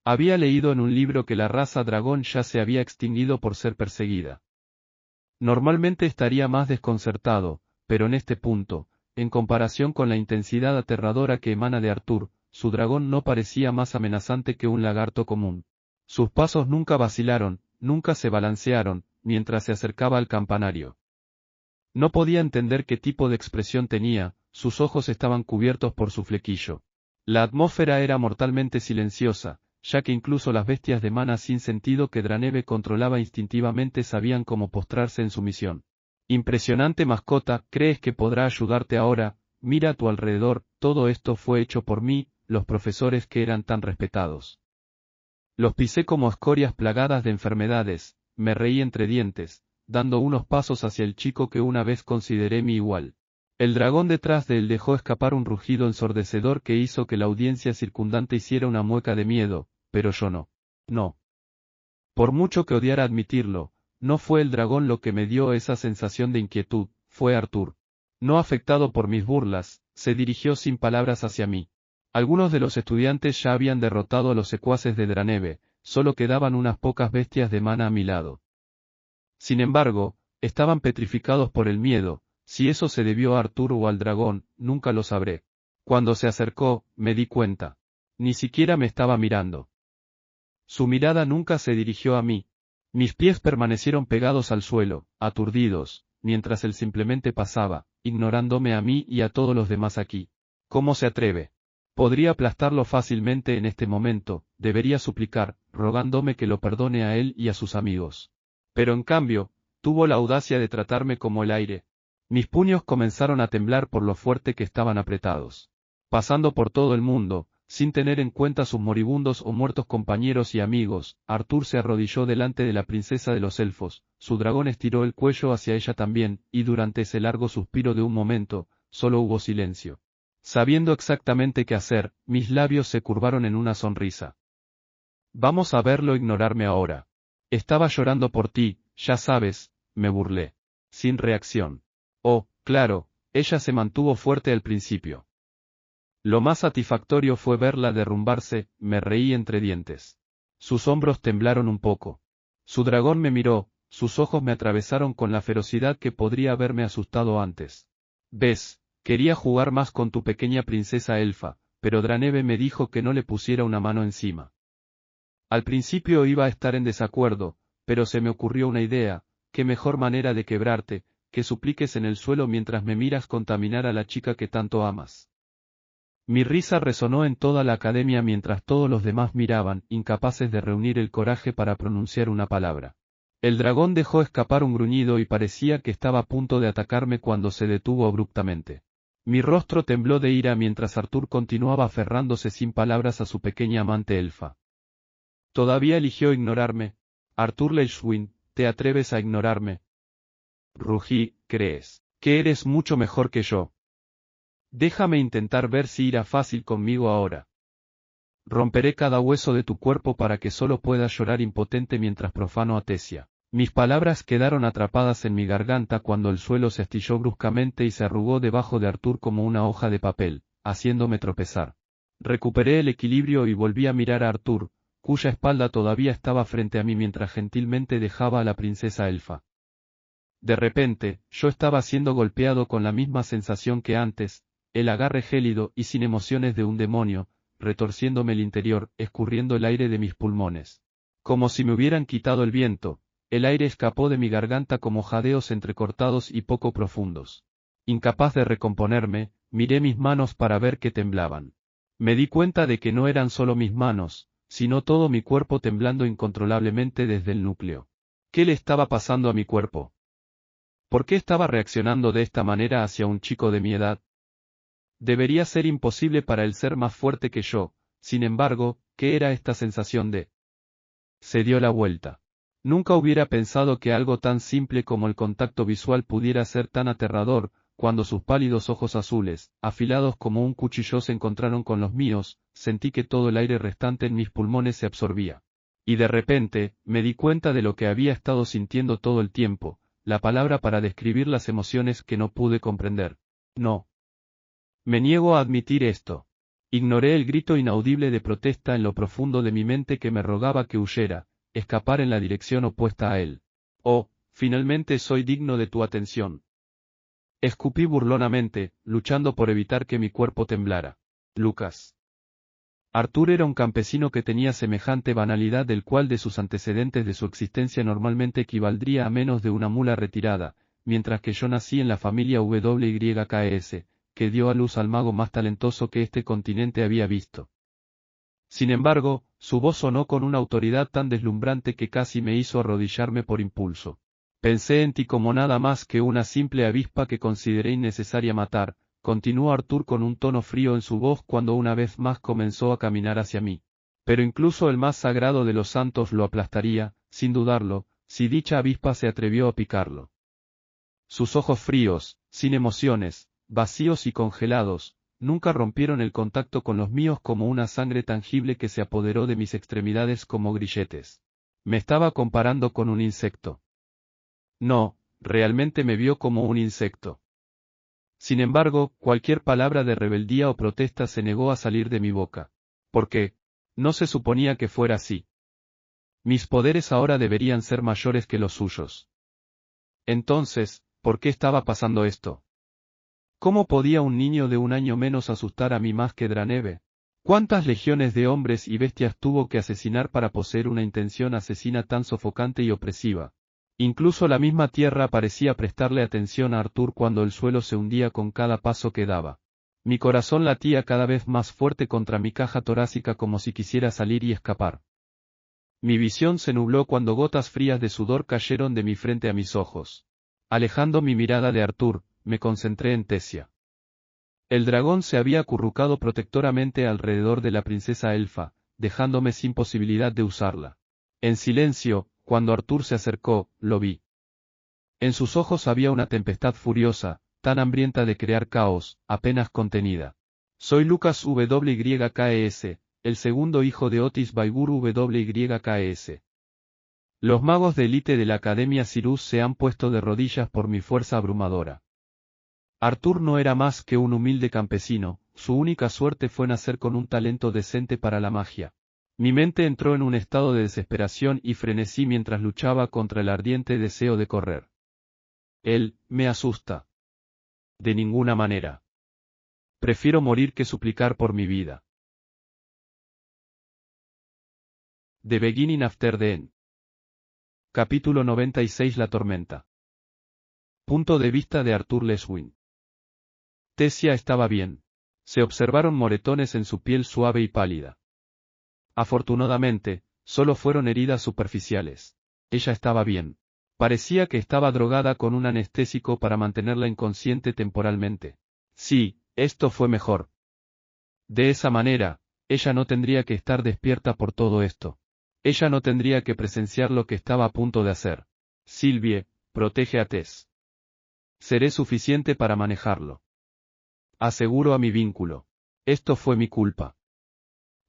Había leído en un libro que la raza dragón ya se había extinguido por ser perseguida. Normalmente estaría más desconcertado, pero en este punto, en comparación con la intensidad aterradora que emana de Arthur, su dragón no parecía más amenazante que un lagarto común. Sus pasos nunca vacilaron, nunca se balancearon, mientras se acercaba al campanario. No podía entender qué tipo de expresión tenía, sus ojos estaban cubiertos por su flequillo. La atmósfera era mortalmente silenciosa, ya que incluso las bestias de mana sin sentido que Draneve controlaba instintivamente sabían cómo postrarse en sumisión. Impresionante mascota, ¿crees que podrá ayudarte ahora? Mira a tu alrededor, todo esto fue hecho por mí, los profesores que eran tan respetados. Los pisé como escorias plagadas de enfermedades, me reí entre dientes, dando unos pasos hacia el chico que una vez consideré mi igual. El dragón detrás de él dejó escapar un rugido ensordecedor que hizo que la audiencia circundante hiciera una mueca de miedo, pero yo no. No. Por mucho que odiara admitirlo, no fue el dragón lo que me dio esa sensación de inquietud, fue Arthur. No afectado por mis burlas, se dirigió sin palabras hacia mí. Algunos de los estudiantes ya habían derrotado a los secuaces de Draneve, solo quedaban unas pocas bestias de mana a mi lado. Sin embargo, estaban petrificados por el miedo, si eso se debió a Arthur o al dragón, nunca lo sabré. Cuando se acercó, me di cuenta. Ni siquiera me estaba mirando. Su mirada nunca se dirigió a mí. Mis pies permanecieron pegados al suelo, aturdidos, mientras él simplemente pasaba, ignorándome a mí y a todos los demás aquí. ¿Cómo se atreve? Podría aplastarlo fácilmente en este momento, debería suplicar, rogándome que lo perdone a él y a sus amigos. Pero en cambio, tuvo la audacia de tratarme como el aire. Mis puños comenzaron a temblar por lo fuerte que estaban apretados. Pasando por todo el mundo, sin tener en cuenta sus moribundos o muertos compañeros y amigos, Arthur se arrodilló delante de la princesa de los elfos, su dragón estiró el cuello hacia ella también, y durante ese largo suspiro de un momento, solo hubo silencio. Sabiendo exactamente qué hacer, mis labios se curvaron en una sonrisa. Vamos a verlo ignorarme ahora. Estaba llorando por ti, ya sabes, me burlé. Sin reacción. Oh, claro, ella se mantuvo fuerte al principio. Lo más satisfactorio fue verla derrumbarse, me reí entre dientes. Sus hombros temblaron un poco. Su dragón me miró, sus ojos me atravesaron con la ferocidad que podría haberme asustado antes. ¿Ves? Quería jugar más con tu pequeña princesa elfa, pero Draneve me dijo que no le pusiera una mano encima. Al principio iba a estar en desacuerdo, pero se me ocurrió una idea, qué mejor manera de quebrarte, que supliques en el suelo mientras me miras contaminar a la chica que tanto amas. Mi risa resonó en toda la academia mientras todos los demás miraban, incapaces de reunir el coraje para pronunciar una palabra. El dragón dejó escapar un gruñido y parecía que estaba a punto de atacarme cuando se detuvo abruptamente. Mi rostro tembló de ira mientras Arthur continuaba aferrándose sin palabras a su pequeña amante elfa. Todavía eligió ignorarme. Arthur Leishwin, ¿te atreves a ignorarme? Rugí, ¿crees que eres mucho mejor que yo? Déjame intentar ver si irá fácil conmigo ahora. Romperé cada hueso de tu cuerpo para que solo puedas llorar impotente mientras profano a Tesia. Mis palabras quedaron atrapadas en mi garganta cuando el suelo se astilló bruscamente y se arrugó debajo de Arthur como una hoja de papel, haciéndome tropezar. Recuperé el equilibrio y volví a mirar a Arthur, cuya espalda todavía estaba frente a mí mientras gentilmente dejaba a la princesa elfa. De repente, yo estaba siendo golpeado con la misma sensación que antes, el agarre gélido y sin emociones de un demonio, retorciéndome el interior, escurriendo el aire de mis pulmones. Como si me hubieran quitado el viento, el aire escapó de mi garganta como jadeos entrecortados y poco profundos. Incapaz de recomponerme, miré mis manos para ver que temblaban. Me di cuenta de que no eran solo mis manos, sino todo mi cuerpo temblando incontrolablemente desde el núcleo. ¿Qué le estaba pasando a mi cuerpo? ¿Por qué estaba reaccionando de esta manera hacia un chico de mi edad? Debería ser imposible para él ser más fuerte que yo, sin embargo, ¿qué era esta sensación de? Se dio la vuelta. Nunca hubiera pensado que algo tan simple como el contacto visual pudiera ser tan aterrador, cuando sus pálidos ojos azules, afilados como un cuchillo se encontraron con los míos, sentí que todo el aire restante en mis pulmones se absorbía. Y de repente, me di cuenta de lo que había estado sintiendo todo el tiempo, la palabra para describir las emociones que no pude comprender. No. Me niego a admitir esto. Ignoré el grito inaudible de protesta en lo profundo de mi mente que me rogaba que huyera, escapar en la dirección opuesta a él. Oh, finalmente soy digno de tu atención. Escupí burlonamente, luchando por evitar que mi cuerpo temblara. Lucas. Arthur era un campesino que tenía semejante banalidad del cual de sus antecedentes de su existencia normalmente equivaldría a menos de una mula retirada, mientras que yo nací en la familia WYKS, que dio a luz al mago más talentoso que este continente había visto. Sin embargo, su voz sonó con una autoridad tan deslumbrante que casi me hizo arrodillarme por impulso. Pensé en ti como nada más que una simple avispa que consideré innecesaria matar, continuó Arthur con un tono frío en su voz cuando una vez más comenzó a caminar hacia mí. Pero incluso el más sagrado de los santos lo aplastaría, sin dudarlo, si dicha avispa se atrevió a picarlo. Sus ojos fríos, sin emociones, vacíos y congelados, nunca rompieron el contacto con los míos como una sangre tangible que se apoderó de mis extremidades como grilletes. Me estaba comparando con un insecto. No, realmente me vio como un insecto. Sin embargo, cualquier palabra de rebeldía o protesta se negó a salir de mi boca. ¿Por qué? No se suponía que fuera así. Mis poderes ahora deberían ser mayores que los suyos. Entonces, ¿por qué estaba pasando esto? ¿Cómo podía un niño de un año menos asustar a mí más que Draneve? ¿Cuántas legiones de hombres y bestias tuvo que asesinar para poseer una intención asesina tan sofocante y opresiva? Incluso la misma tierra parecía prestarle atención a Arthur cuando el suelo se hundía con cada paso que daba. Mi corazón latía cada vez más fuerte contra mi caja torácica como si quisiera salir y escapar. Mi visión se nubló cuando gotas frías de sudor cayeron de mi frente a mis ojos. Alejando mi mirada de Arthur, me concentré en Tesia. El dragón se había acurrucado protectoramente alrededor de la princesa elfa, dejándome sin posibilidad de usarla. En silencio, cuando Arthur se acercó, lo vi. En sus ojos había una tempestad furiosa, tan hambrienta de crear caos, apenas contenida. Soy Lucas WYKS, el segundo hijo de Otis Baigur WYKS. Los magos de élite de la Academia Cyrus se han puesto de rodillas por mi fuerza abrumadora. Arthur no era más que un humilde campesino, su única suerte fue nacer con un talento decente para la magia. Mi mente entró en un estado de desesperación y frenesí mientras luchaba contra el ardiente deseo de correr. Él, me asusta. De ninguna manera. Prefiero morir que suplicar por mi vida. The Beginning After the End. Capítulo 96 La tormenta. Punto de vista de Arthur Leswin. Tesia estaba bien. Se observaron moretones en su piel suave y pálida. Afortunadamente, solo fueron heridas superficiales. Ella estaba bien. Parecía que estaba drogada con un anestésico para mantenerla inconsciente temporalmente. Sí, esto fue mejor. De esa manera, ella no tendría que estar despierta por todo esto. Ella no tendría que presenciar lo que estaba a punto de hacer. Sylvie, protege a Tess. Seré suficiente para manejarlo. Aseguro a mi vínculo. Esto fue mi culpa.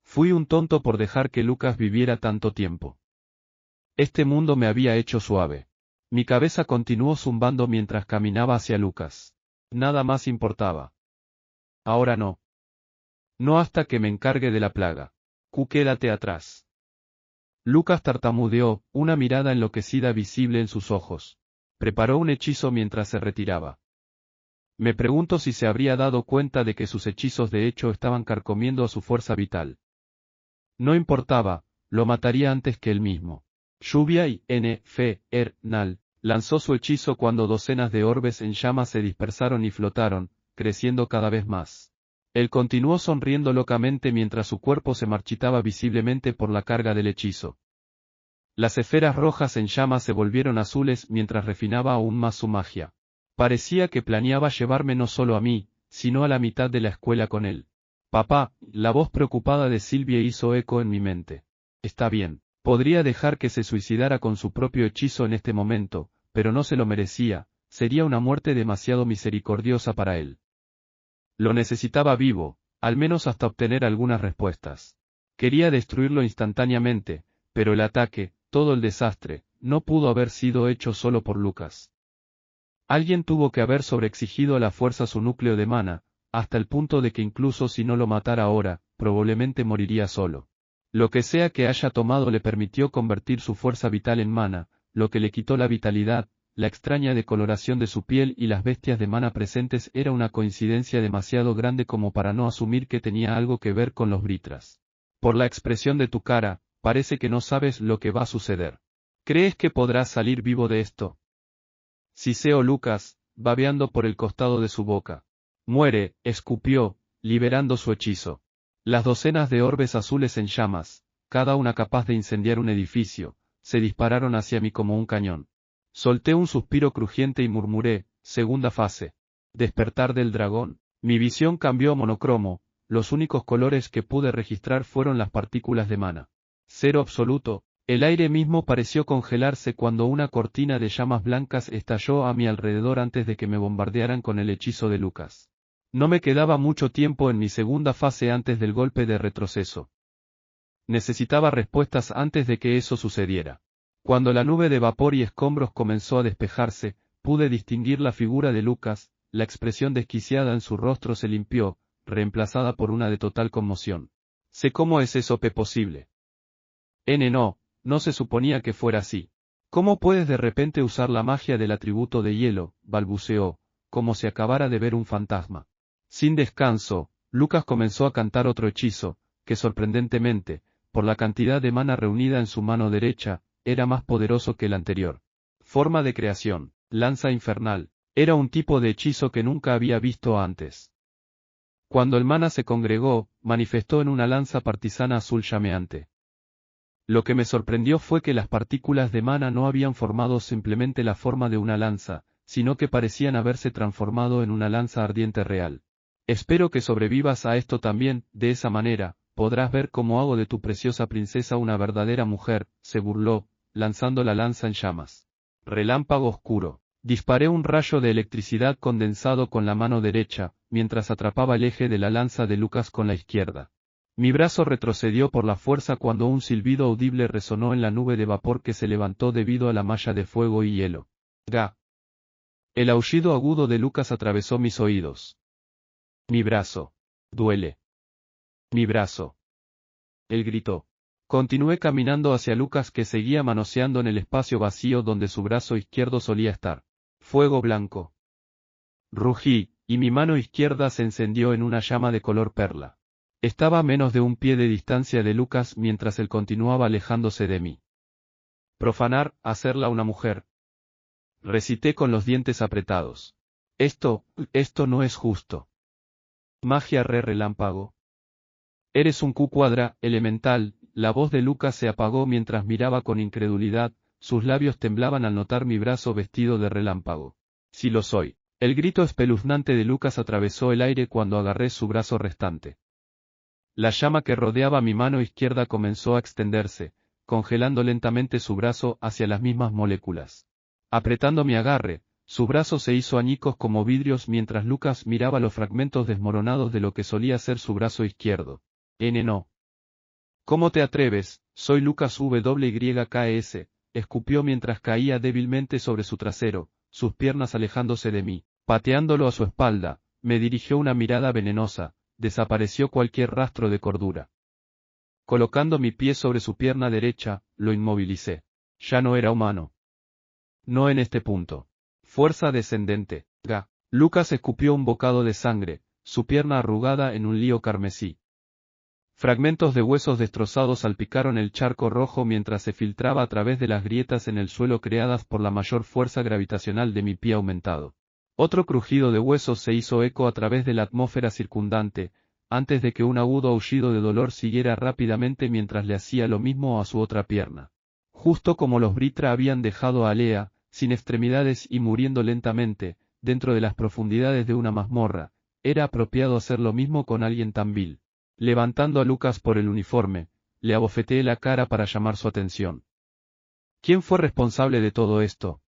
Fui un tonto por dejar que Lucas viviera tanto tiempo. Este mundo me había hecho suave. Mi cabeza continuó zumbando mientras caminaba hacia Lucas. Nada más importaba. Ahora no. No hasta que me encargue de la plaga. Quédate atrás. Lucas tartamudeó, una mirada enloquecida visible en sus ojos. Preparó un hechizo mientras se retiraba. Me pregunto si se habría dado cuenta de que sus hechizos de hecho estaban carcomiendo a su fuerza vital. No importaba, lo mataría antes que él mismo. Lluvia y Nal lanzó su hechizo cuando docenas de orbes en llamas se dispersaron y flotaron, creciendo cada vez más. Él continuó sonriendo locamente mientras su cuerpo se marchitaba visiblemente por la carga del hechizo. Las esferas rojas en llamas se volvieron azules mientras refinaba aún más su magia. Parecía que planeaba llevarme no solo a mí, sino a la mitad de la escuela con él. Papá, la voz preocupada de Sylvie hizo eco en mi mente. Está bien, podría dejar que se suicidara con su propio hechizo en este momento, pero no se lo merecía, sería una muerte demasiado misericordiosa para él. Lo necesitaba vivo, al menos hasta obtener algunas respuestas. Quería destruirlo instantáneamente, pero el ataque, todo el desastre, no pudo haber sido hecho solo por Lucas. Alguien tuvo que haber sobreexigido a la fuerza su núcleo de mana, hasta el punto de que incluso si no lo matara ahora, probablemente moriría solo. Lo que sea que haya tomado le permitió convertir su fuerza vital en mana, lo que le quitó la vitalidad, la extraña decoloración de su piel y las bestias de mana presentes era una coincidencia demasiado grande como para no asumir que tenía algo que ver con los Britras. Por la expresión de tu cara, parece que no sabes lo que va a suceder. ¿Crees que podrás salir vivo de esto? Siseó Lucas, babeando por el costado de su boca. Muere, escupió, liberando su hechizo. Las docenas de orbes azules en llamas, cada una capaz de incendiar un edificio, se dispararon hacia mí como un cañón. Solté un suspiro crujiente y murmuré, segunda fase. Despertar del dragón. Mi visión cambió a monocromo, los únicos colores que pude registrar fueron las partículas de mana. Cero absoluto, el aire mismo pareció congelarse cuando una cortina de llamas blancas estalló a mi alrededor antes de que me bombardearan con el hechizo de Lucas. No me quedaba mucho tiempo en mi segunda fase antes del golpe de retroceso. Necesitaba respuestas antes de que eso sucediera. Cuando la nube de vapor y escombros comenzó a despejarse, pude distinguir la figura de Lucas, la expresión desquiciada en su rostro se limpió, reemplazada por una de total conmoción. Sé cómo es eso posible. No se suponía que fuera así. ¿Cómo puedes de repente usar la magia del atributo de hielo? Balbuceó, como si acabara de ver un fantasma. Sin descanso, Lucas comenzó a cantar otro hechizo, que sorprendentemente, por la cantidad de mana reunida en su mano derecha, era más poderoso que el anterior. Forma de creación, lanza infernal, era un tipo de hechizo que nunca había visto antes. Cuando el mana se congregó, manifestó en una lanza partisana azul llameante. Lo que me sorprendió fue que las partículas de mana no habían formado simplemente la forma de una lanza, sino que parecían haberse transformado en una lanza ardiente real. Espero que sobrevivas a esto también, de esa manera, podrás ver cómo hago de tu preciosa princesa una verdadera mujer, se burló, lanzando la lanza en llamas. Relámpago oscuro. Disparé un rayo de electricidad condensado con la mano derecha, mientras atrapaba el eje de la lanza de Lucas con la izquierda. Mi brazo retrocedió por la fuerza cuando un silbido audible resonó en la nube de vapor que se levantó debido a la malla de fuego y hielo. ¡Ga! El aullido agudo de Lucas atravesó mis oídos. Mi brazo. Duele. Mi brazo. Él gritó. Continué caminando hacia Lucas que seguía manoseando en el espacio vacío donde su brazo izquierdo solía estar. Fuego blanco. Rugí, y mi mano izquierda se encendió en una llama de color perla. Estaba a menos de un pie de distancia de Lucas mientras él continuaba alejándose de mí. Profanar, hacerla una mujer. Recité con los dientes apretados. Esto no es justo. Magia relámpago. Eres un Q-cuadra, elemental. La voz de Lucas se apagó mientras miraba con incredulidad, sus labios temblaban al notar mi brazo vestido de relámpago. Sí lo soy. El grito espeluznante de Lucas atravesó el aire cuando agarré su brazo restante. La llama que rodeaba mi mano izquierda comenzó a extenderse, congelando lentamente su brazo hacia las mismas moléculas. Apretando mi agarre, su brazo se hizo añicos como vidrios mientras Lucas miraba los fragmentos desmoronados de lo que solía ser su brazo izquierdo. No. ¿Cómo te atreves? Soy Lucas WYKS, escupió mientras caía débilmente sobre su trasero, sus piernas alejándose de mí. Pateándolo a su espalda, me dirigió una mirada venenosa, desapareció cualquier rastro de cordura. Colocando mi pie sobre su pierna derecha, lo inmovilicé. Ya no era humano. No en este punto. Fuerza descendente. Ga. Lucas escupió un bocado de sangre, su pierna arrugada en un lío carmesí. Fragmentos de huesos destrozados salpicaron el charco rojo mientras se filtraba a través de las grietas en el suelo creadas por la mayor fuerza gravitacional de mi pie aumentado. Otro crujido de huesos se hizo eco a través de la atmósfera circundante, antes de que un agudo aullido de dolor siguiera rápidamente mientras le hacía lo mismo a su otra pierna. Justo como los Britra habían dejado a Alea, sin extremidades y muriendo lentamente, dentro de las profundidades de una mazmorra, era apropiado hacer lo mismo con alguien tan vil. Levantando a Lucas por el uniforme, le abofeteé la cara para llamar su atención. ¿Quién fue responsable de todo esto?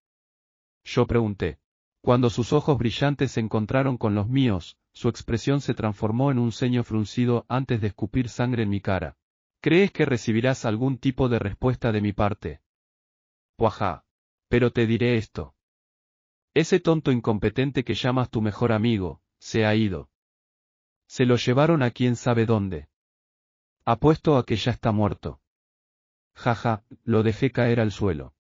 Yo pregunté. Cuando sus ojos brillantes se encontraron con los míos, su expresión se transformó en un ceño fruncido antes de escupir sangre en mi cara. ¿Crees que recibirás algún tipo de respuesta de mi parte? Puajá. Pero te diré esto. Ese tonto incompetente que llamas tu mejor amigo, se ha ido. Se lo llevaron a quién sabe dónde. Apuesto a que ya está muerto. Jaja, lo dejé caer al suelo.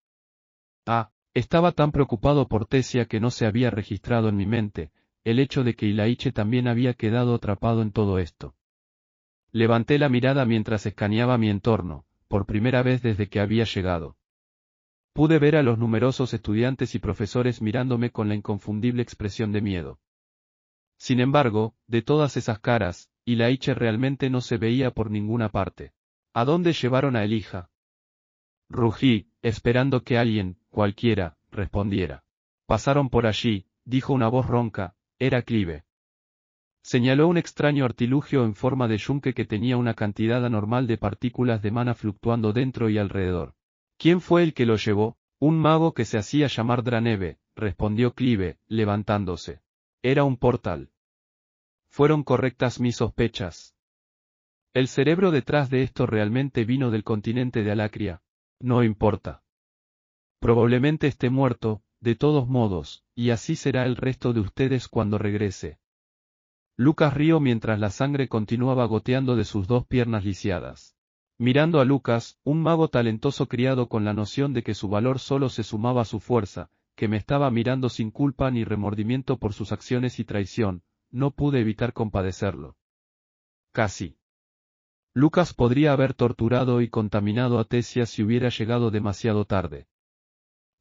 Estaba tan preocupado por Tesia que no se había registrado en mi mente, el hecho de que Ilaiche también había quedado atrapado en todo esto. Levanté la mirada mientras escaneaba mi entorno, por primera vez desde que había llegado. Pude ver a los numerosos estudiantes y profesores mirándome con la inconfundible expresión de miedo. Sin embargo, de todas esas caras, Ilaiche realmente no se veía por ninguna parte. ¿A dónde llevaron a Elija? Rugí, esperando que alguien, cualquiera, respondiera. Pasaron por allí, dijo una voz ronca, era Clive. Señaló un extraño artilugio en forma de yunque que tenía una cantidad anormal de partículas de mana fluctuando dentro y alrededor. ¿Quién fue el que lo llevó? Un mago que se hacía llamar Draneve, respondió Clive, levantándose. Era un portal. Fueron correctas mis sospechas. El cerebro detrás de esto realmente vino del continente de Alacria. No importa. Probablemente esté muerto, de todos modos, y así será el resto de ustedes cuando regrese. Lucas rió mientras la sangre continuaba goteando de sus dos piernas lisiadas. Mirando a Lucas, un mago talentoso criado con la noción de que su valor solo se sumaba a su fuerza, que me estaba mirando sin culpa ni remordimiento por sus acciones y traición, no pude evitar compadecerlo. Casi. Lucas podría haber torturado y contaminado a Tesia si hubiera llegado demasiado tarde.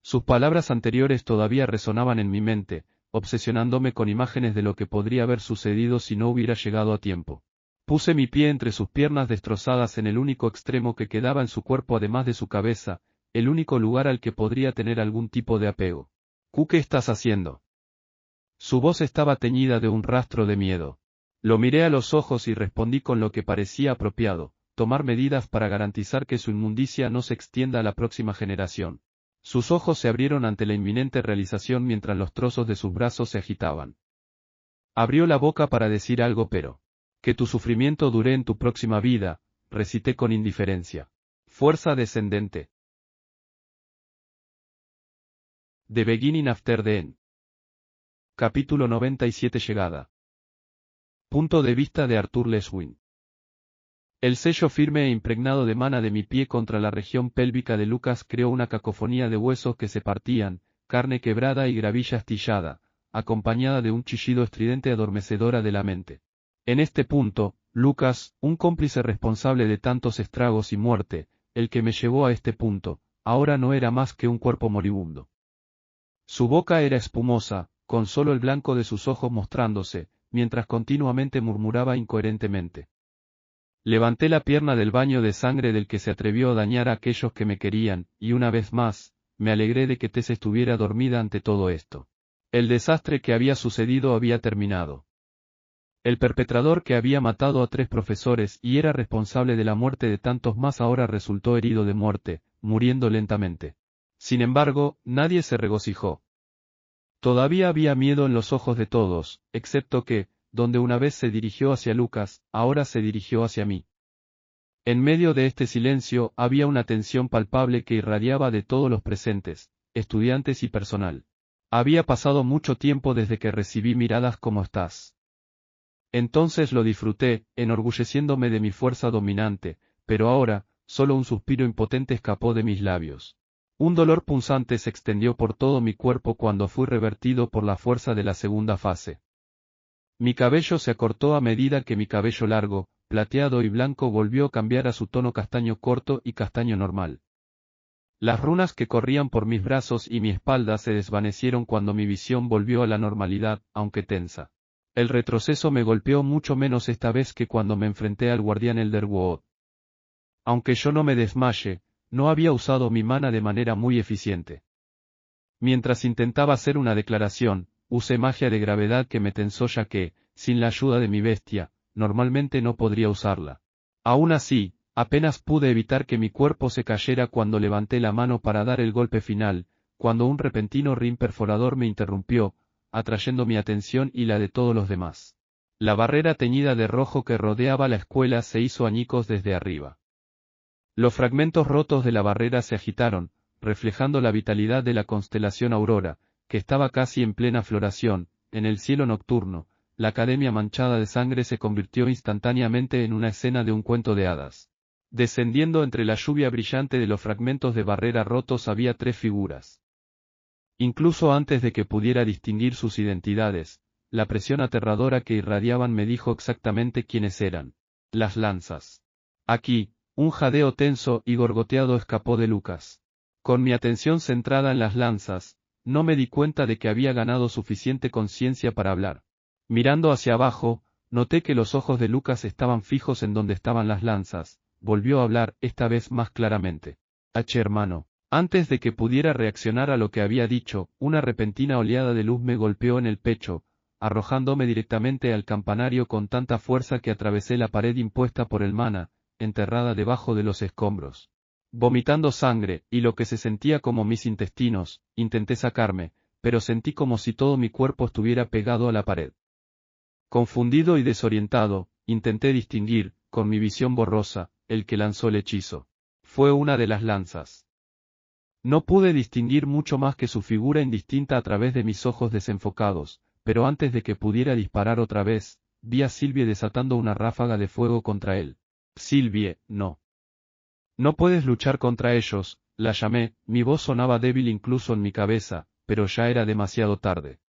Sus palabras anteriores todavía resonaban en mi mente, obsesionándome con imágenes de lo que podría haber sucedido si no hubiera llegado a tiempo. Puse mi pie entre sus piernas destrozadas en el único extremo que quedaba en su cuerpo además de su cabeza, el único lugar al que podría tener algún tipo de apego. ¿Qué estás haciendo? Su voz estaba teñida de un rastro de miedo. Lo miré a los ojos y respondí con lo que parecía apropiado, tomar medidas para garantizar que su inmundicia no se extienda a la próxima generación. Sus ojos se abrieron ante la inminente realización mientras los trozos de sus brazos se agitaban. Abrió la boca para decir algo pero. Que tu sufrimiento dure en tu próxima vida, recité con indiferencia. Fuerza descendente. The Beginning After the End. Capítulo 97 Llegada. Punto de vista de Arthur Leswin. El sello firme e impregnado de mana de mi pie contra la región pélvica de Lucas creó una cacofonía de huesos que se partían, carne quebrada y gravilla astillada, acompañada de un chillido estridente adormecedora de la mente. En este punto, Lucas, un cómplice responsable de tantos estragos y muerte, el que me llevó a este punto, ahora no era más que un cuerpo moribundo. Su boca era espumosa, con solo el blanco de sus ojos mostrándose, mientras continuamente murmuraba incoherentemente. Levanté la pierna del baño de sangre del que se atrevió a dañar a aquellos que me querían, y una vez más, me alegré de que Tess estuviera dormida ante todo esto. El desastre que había sucedido había terminado. El perpetrador que había matado a 3 profesores y era responsable de la muerte de tantos más ahora resultó herido de muerte, muriendo lentamente. Sin embargo, nadie se regocijó. Todavía había miedo en los ojos de todos, excepto que, donde una vez se dirigió hacia Lucas, ahora se dirigió hacia mí. En medio de este silencio había una tensión palpable que irradiaba de todos los presentes, estudiantes y personal. Había pasado mucho tiempo desde que recibí miradas como estás. Entonces lo disfruté, enorgulleciéndome de mi fuerza dominante, pero ahora, solo un suspiro impotente escapó de mis labios. Un dolor punzante se extendió por todo mi cuerpo cuando fui revertido por la fuerza de la segunda fase. Mi cabello se acortó a medida que mi cabello largo, plateado y blanco volvió a cambiar a su tono castaño corto y castaño normal. Las runas que corrían por mis brazos y mi espalda se desvanecieron cuando mi visión volvió a la normalidad, aunque tensa. El retroceso me golpeó mucho menos esta vez que cuando me enfrenté al guardián Elderwood. Aunque yo no me desmaye, no había usado mi mana de manera muy eficiente. Mientras intentaba hacer una declaración, usé magia de gravedad que me tensó ya que, sin la ayuda de mi bestia, normalmente no podría usarla. Aún así, apenas pude evitar que mi cuerpo se cayera cuando levanté la mano para dar el golpe final, cuando un repentino rin perforador me interrumpió, atrayendo mi atención y la de todos los demás. La barrera teñida de rojo que rodeaba la escuela se hizo añicos desde arriba. Los fragmentos rotos de la barrera se agitaron, reflejando la vitalidad de la constelación Aurora, que estaba casi en plena floración. En el cielo nocturno, la academia manchada de sangre se convirtió instantáneamente en una escena de un cuento de hadas. Descendiendo entre la lluvia brillante de los fragmentos de barrera rotos había 3 figuras. Incluso antes de que pudiera distinguir sus identidades, la presión aterradora que irradiaban me dijo exactamente quiénes eran. Las lanzas. Aquí, un jadeo tenso y gorgoteado escapó de Lucas. Con mi atención centrada en las lanzas, no me di cuenta de que había ganado suficiente conciencia para hablar. Mirando hacia abajo, noté que los ojos de Lucas estaban fijos en donde estaban las lanzas. Volvió a hablar, esta vez más claramente. Hermano. Antes de que pudiera reaccionar a lo que había dicho, una repentina oleada de luz me golpeó en el pecho, arrojándome directamente al campanario con tanta fuerza que atravesé la pared impuesta por el mana, enterrada debajo de los escombros. Vomitando sangre, y lo que se sentía como mis intestinos, intenté sacarme, pero sentí como si todo mi cuerpo estuviera pegado a la pared. Confundido y desorientado, intenté distinguir, con mi visión borrosa, el que lanzó el hechizo. Fue una de las lanzas. No pude distinguir mucho más que su figura indistinta a través de mis ojos desenfocados, pero antes de que pudiera disparar otra vez, vi a Sylvie desatando una ráfaga de fuego contra él. Sylvie, no. No puedes luchar contra ellos, la llamé, mi voz sonaba débil incluso en mi cabeza, pero ya era demasiado tarde.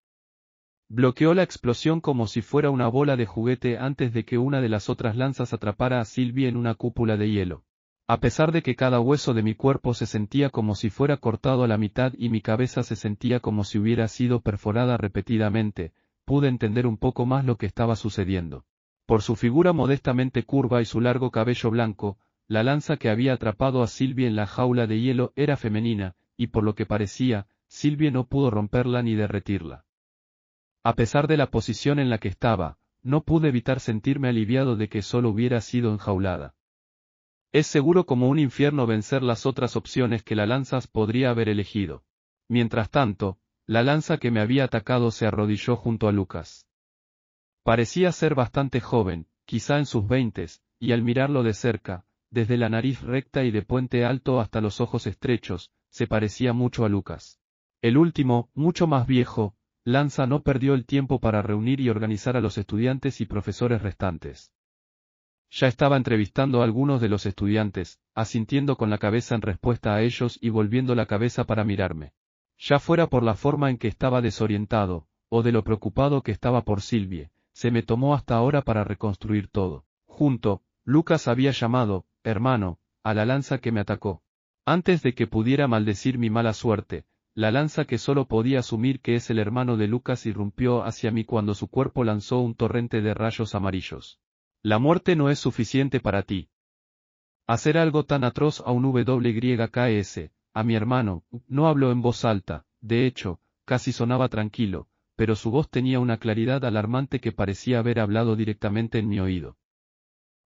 Bloqueó la explosión como si fuera una bola de juguete antes de que una de las otras lanzas atrapara a Sylvie en una cúpula de hielo. A pesar de que cada hueso de mi cuerpo se sentía como si fuera cortado a la mitad y mi cabeza se sentía como si hubiera sido perforada repetidamente, pude entender un poco más lo que estaba sucediendo. Por su figura modestamente curva y su largo cabello blanco, la lanza que había atrapado a Sylvie en la jaula de hielo era femenina, y por lo que parecía, Sylvie no pudo romperla ni derretirla. A pesar de la posición en la que estaba, no pude evitar sentirme aliviado de que solo hubiera sido enjaulada. Es seguro como un infierno vencer las otras opciones que la lanza podría haber elegido. Mientras tanto, la lanza que me había atacado se arrodilló junto a Lucas. Parecía ser bastante joven, quizá en sus 20, y al mirarlo de cerca, desde la nariz recta y de puente alto hasta los ojos estrechos, se parecía mucho a Lucas. El último, mucho más viejo, Lanza no perdió el tiempo para reunir y organizar a los estudiantes y profesores restantes. Ya estaba entrevistando a algunos de los estudiantes, asintiendo con la cabeza en respuesta a ellos y volviendo la cabeza para mirarme. Ya fuera por la forma en que estaba desorientado, o de lo preocupado que estaba por Sylvie, se me tomó hasta ahora para reconstruir todo. Junto, Lucas había llamado, hermano, a la lanza que me atacó. Antes de que pudiera maldecir mi mala suerte, la lanza que solo podía asumir que es el hermano de Lucas irrumpió hacia mí cuando su cuerpo lanzó un torrente de rayos amarillos. La muerte no es suficiente para ti. Hacer algo tan atroz a un WYKS, a mi hermano, no habló en voz alta, de hecho, casi sonaba tranquilo, pero su voz tenía una claridad alarmante que parecía haber hablado directamente en mi oído.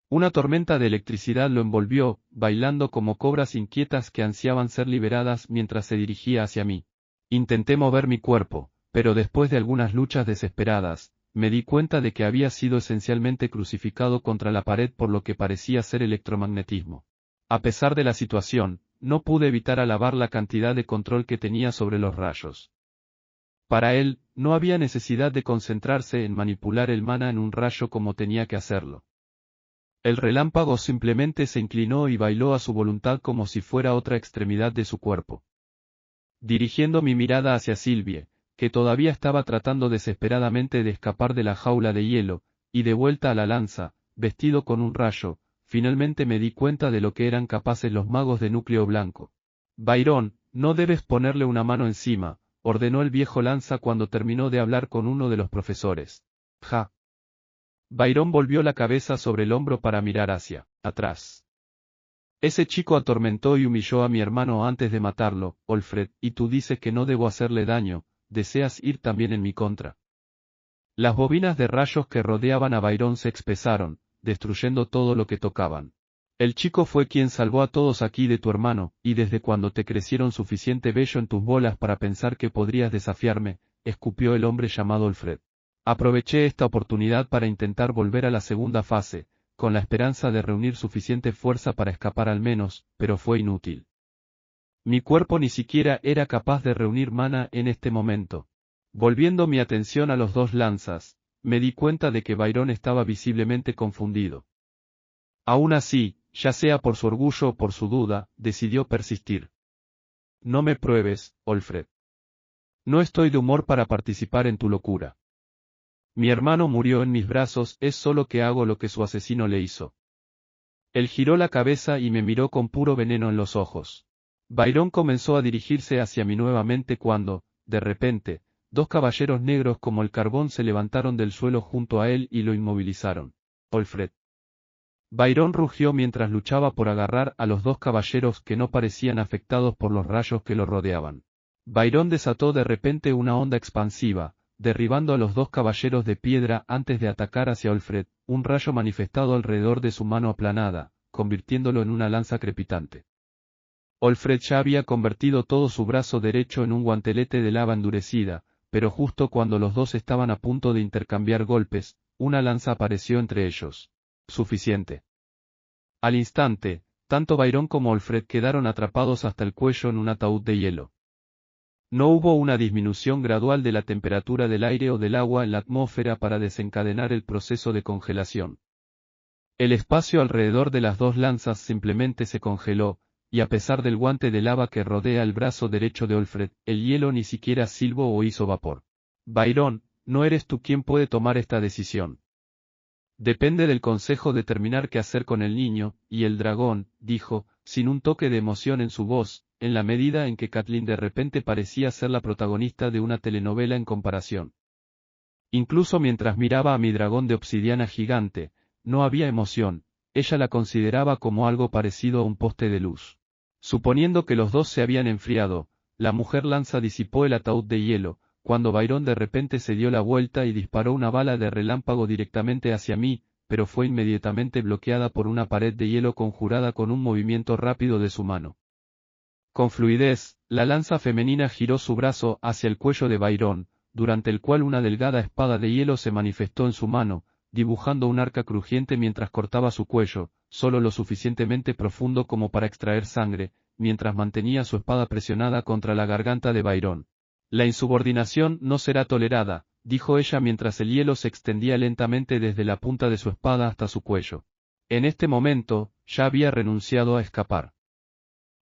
Una tormenta de electricidad lo envolvió, bailando como cobras inquietas que ansiaban ser liberadas mientras se dirigía hacia mí. Intenté mover mi cuerpo, pero después de algunas luchas desesperadas, me di cuenta de que había sido esencialmente crucificado contra la pared por lo que parecía ser electromagnetismo. A pesar de la situación, no pude evitar alabar la cantidad de control que tenía sobre los rayos. Para él, no había necesidad de concentrarse en manipular el mana en un rayo como tenía que hacerlo. El relámpago simplemente se inclinó y bailó a su voluntad como si fuera otra extremidad de su cuerpo. Dirigiendo mi mirada hacia Sylvie, que todavía estaba tratando desesperadamente de escapar de la jaula de hielo, y de vuelta a la lanza, vestido con un rayo, finalmente me di cuenta de lo que eran capaces los magos de núcleo blanco. Byron, no debes ponerle una mano encima, ordenó el viejo lanza cuando terminó de hablar con uno de los profesores. Ja. Byron volvió la cabeza sobre el hombro para mirar hacia atrás. Ese chico atormentó y humilló a mi hermano antes de matarlo, Alfred, y tú dices que no debo hacerle daño, deseas ir también en mi contra. Las bobinas de rayos que rodeaban a Byron se espesaron, destruyendo todo lo que tocaban. El chico fue quien salvó a todos aquí de tu hermano, y desde cuando te crecieron suficiente vello en tus bolas para pensar que podrías desafiarme, escupió el hombre llamado Alfred. Aproveché esta oportunidad para intentar volver a la segunda fase, con la esperanza de reunir suficiente fuerza para escapar al menos, pero fue inútil. Mi cuerpo ni siquiera era capaz de reunir mana en este momento. Volviendo mi atención a los dos lanzas, me di cuenta de que Byron estaba visiblemente confundido. Aún así, ya sea por su orgullo o por su duda, decidió persistir. No me pruebes, Alfred. No estoy de humor para participar en tu locura. Mi hermano murió en mis brazos, es solo que hago lo que su asesino le hizo. Él giró la cabeza y me miró con puro veneno en los ojos. Byron comenzó a dirigirse hacia mí nuevamente cuando, de repente, dos caballeros negros como el carbón se levantaron del suelo junto a él y lo inmovilizaron. Alfred. Byron rugió mientras luchaba por agarrar a los dos caballeros que no parecían afectados por los rayos que lo rodeaban. Byron desató de repente una onda expansiva, derribando a los dos caballeros de piedra antes de atacar hacia Alfred, un rayo manifestado alrededor de su mano aplanada, convirtiéndolo en una lanza crepitante. Alfred ya había convertido todo su brazo derecho en un guantelete de lava endurecida, pero justo cuando los dos estaban a punto de intercambiar golpes, una lanza apareció entre ellos. Suficiente. Al instante, tanto Byron como Alfred quedaron atrapados hasta el cuello en un ataúd de hielo. No hubo una disminución gradual de la temperatura del aire o del agua en la atmósfera para desencadenar el proceso de congelación. El espacio alrededor de las dos lanzas simplemente se congeló, y a pesar del guante de lava que rodea el brazo derecho de Alfred, el hielo ni siquiera silbó o hizo vapor. Byron, no eres tú quien puede tomar esta decisión. Depende del consejo determinar qué hacer con el niño, y el dragón, dijo, sin un toque de emoción en su voz, en la medida en que Catelyn de repente parecía ser la protagonista de una telenovela en comparación. Incluso mientras miraba a mi dragón de obsidiana gigante, no había emoción, ella la consideraba como algo parecido a un poste de luz. Suponiendo que los dos se habían enfriado, la mujer lanza disipó el ataúd de hielo, cuando Byron de repente se dio la vuelta y disparó una bala de relámpago directamente hacia mí, pero fue inmediatamente bloqueada por una pared de hielo conjurada con un movimiento rápido de su mano. Con fluidez, la lanza femenina giró su brazo hacia el cuello de Byron, durante el cual una delgada espada de hielo se manifestó en su mano, dibujando un arca crujiente mientras cortaba su cuello, solo lo suficientemente profundo como para extraer sangre, mientras mantenía su espada presionada contra la garganta de Byron. La insubordinación no será tolerada, dijo ella mientras el hielo se extendía lentamente desde la punta de su espada hasta su cuello. En este momento, ya había renunciado a escapar.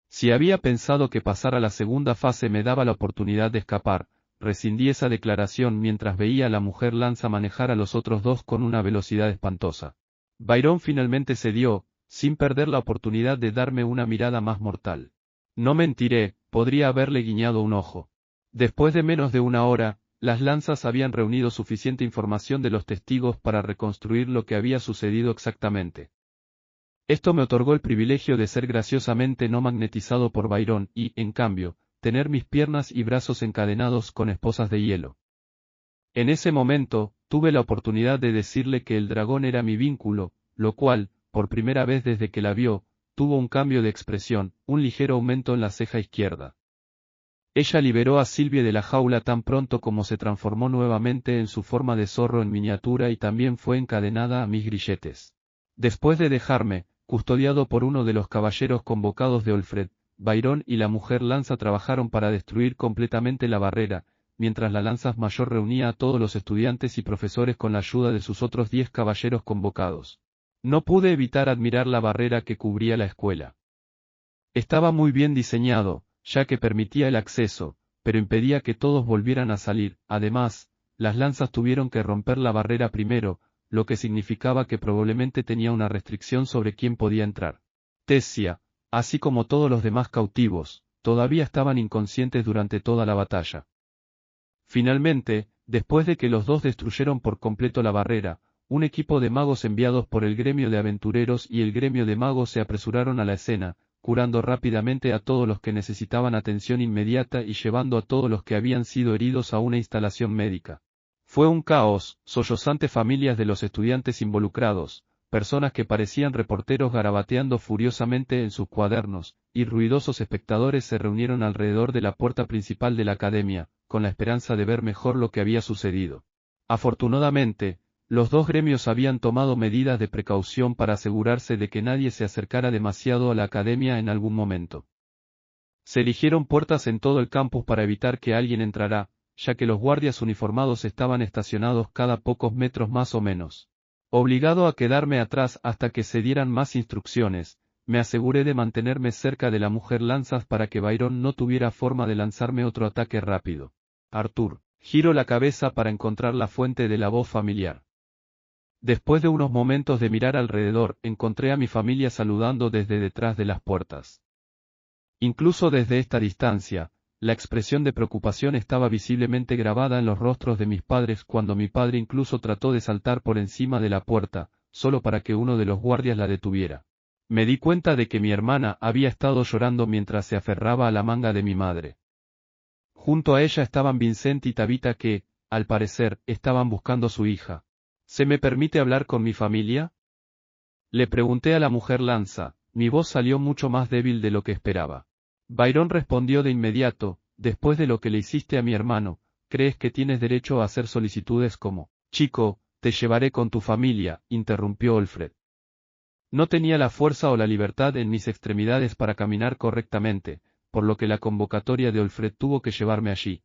Si había pensado que pasar a la segunda fase me daba la oportunidad de escapar, rescindí esa declaración mientras veía a la mujer lanza manejar a los otros dos con una velocidad espantosa. Byron finalmente cedió, sin perder la oportunidad de darme una mirada más mortal. No mentiré, podría haberle guiñado un ojo. Después de menos de una hora, las lanzas habían reunido suficiente información de los testigos para reconstruir lo que había sucedido exactamente. Esto me otorgó el privilegio de ser graciosamente no magnetizado por Byron y, en cambio, tener mis piernas y brazos encadenados con esposas de hielo. En ese momento, tuve la oportunidad de decirle que el dragón era mi vínculo, lo cual, por primera vez desde que la vio, tuvo un cambio de expresión, un ligero aumento en la ceja izquierda. Ella liberó a Sylvie de la jaula tan pronto como se transformó nuevamente en su forma de zorro en miniatura y también fue encadenada a mis grilletes. Después de dejarme, custodiado por uno de los caballeros convocados de Alfred, Byron y la mujer lanza trabajaron para destruir completamente la barrera, mientras la lanza mayor reunía a todos los estudiantes y profesores con la ayuda de sus otros 10 caballeros convocados. No pude evitar admirar la barrera que cubría la escuela. Estaba muy bien diseñado, ya que permitía el acceso, pero impedía que todos volvieran a salir. Además, las lanzas tuvieron que romper la barrera primero, lo que significaba que probablemente tenía una restricción sobre quién podía entrar. Tessia, así como todos los demás cautivos, todavía estaban inconscientes durante toda la batalla. Finalmente, después de que los dos destruyeron por completo la barrera, un equipo de magos enviados por el gremio de aventureros y el gremio de magos se apresuraron a la escena, curando rápidamente a todos los que necesitaban atención inmediata y llevando a todos los que habían sido heridos a una instalación médica. Fue un caos, sollozantes familias de los estudiantes involucrados, personas que parecían reporteros garabateando furiosamente en sus cuadernos, y ruidosos espectadores se reunieron alrededor de la puerta principal de la academia, con la esperanza de ver mejor lo que había sucedido. Afortunadamente, los dos gremios habían tomado medidas de precaución para asegurarse de que nadie se acercara demasiado a la academia en algún momento. Se erigieron puertas en todo el campus para evitar que alguien entrara, ya que los guardias uniformados estaban estacionados cada pocos metros más o menos. Obligado a quedarme atrás hasta que se dieran más instrucciones, me aseguré de mantenerme cerca de la mujer lanzas para que Byron no tuviera forma de lanzarme otro ataque rápido. Arthur, giro la cabeza para encontrar la fuente de la voz familiar. Después de unos momentos de mirar alrededor, encontré a mi familia saludando desde detrás de las puertas. Incluso desde esta distancia, la expresión de preocupación estaba visiblemente grabada en los rostros de mis padres cuando mi padre incluso trató de saltar por encima de la puerta, solo para que uno de los guardias la detuviera. Me di cuenta de que mi hermana había estado llorando mientras se aferraba a la manga de mi madre. Junto a ella estaban Vincent y Tabitha que, al parecer, estaban buscando a su hija. ¿Se me permite hablar con mi familia? Le pregunté a la mujer lanza, mi voz salió mucho más débil de lo que esperaba. Byron respondió de inmediato, después de lo que le hiciste a mi hermano, ¿crees que tienes derecho a hacer solicitudes como, chico, te llevaré con tu familia? Interrumpió Alfred. No tenía la fuerza o la libertad en mis extremidades para caminar correctamente, por lo que la convocatoria de Alfred tuvo que llevarme allí.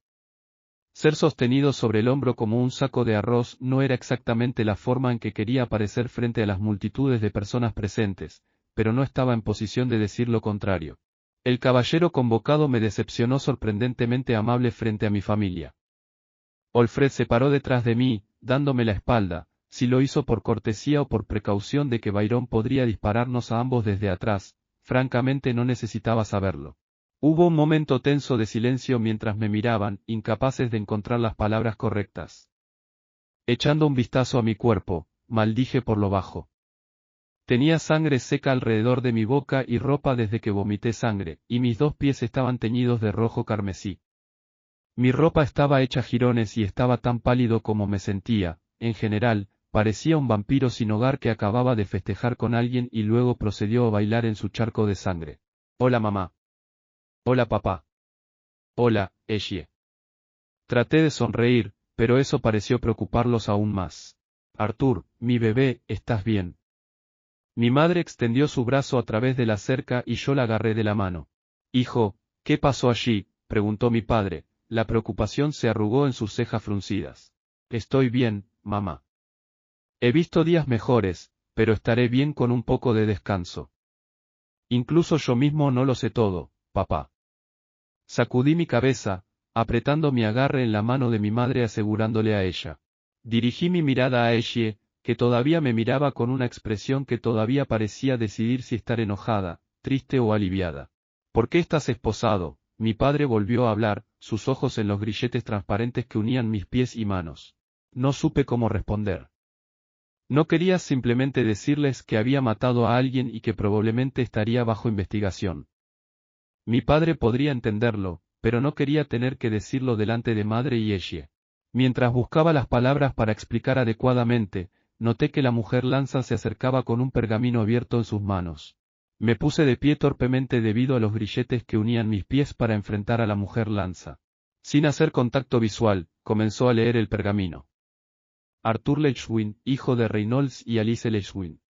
Ser sostenido sobre el hombro como un saco de arroz no era exactamente la forma en que quería aparecer frente a las multitudes de personas presentes, pero no estaba en posición de decir lo contrario. El caballero convocado me decepcionó sorprendentemente amable frente a mi familia. Alfred se paró detrás de mí, dándome la espalda, si lo hizo por cortesía o por precaución de que Byron podría dispararnos a ambos desde atrás, francamente no necesitaba saberlo. Hubo un momento tenso de silencio mientras me miraban, incapaces de encontrar las palabras correctas. Echando un vistazo a mi cuerpo, maldije por lo bajo. Tenía sangre seca alrededor de mi boca y ropa desde que vomité sangre, y mis 2 pies estaban teñidos de rojo carmesí. Mi ropa estaba hecha jirones y estaba tan pálido como me sentía, en general, parecía un vampiro sin hogar que acababa de festejar con alguien y luego procedió a bailar en su charco de sangre. Hola mamá. Hola papá. Hola, Essie. Traté de sonreír, pero eso pareció preocuparlos aún más. Arthur, mi bebé, ¿estás bien? Mi madre extendió su brazo a través de la cerca y yo la agarré de la mano. Hijo, ¿qué pasó allí? Preguntó mi padre, la preocupación se arrugó en sus cejas fruncidas. Estoy bien, mamá. He visto días mejores, pero estaré bien con un poco de descanso. Incluso yo mismo no lo sé todo, papá. Sacudí mi cabeza, apretando mi agarre en la mano de mi madre asegurándole a ella. Dirigí mi mirada a Essie, que todavía me miraba con una expresión que todavía parecía decidir si estar enojada, triste o aliviada. ¿Por qué estás esposado? Mi padre volvió a hablar, sus ojos en los grilletes transparentes que unían mis pies y manos. No supe cómo responder. No quería simplemente decirles que había matado a alguien y que probablemente estaría bajo investigación. Mi padre podría entenderlo, pero no quería tener que decirlo delante de madre y Essie. Mientras buscaba las palabras para explicar adecuadamente, noté que la mujer lanza se acercaba con un pergamino abierto en sus manos. Me puse de pie torpemente debido a los grilletes que unían mis pies para enfrentar a la mujer lanza. Sin hacer contacto visual, comenzó a leer el pergamino. Arthur Lechwin, hijo de Reynolds y Alice Lechwin.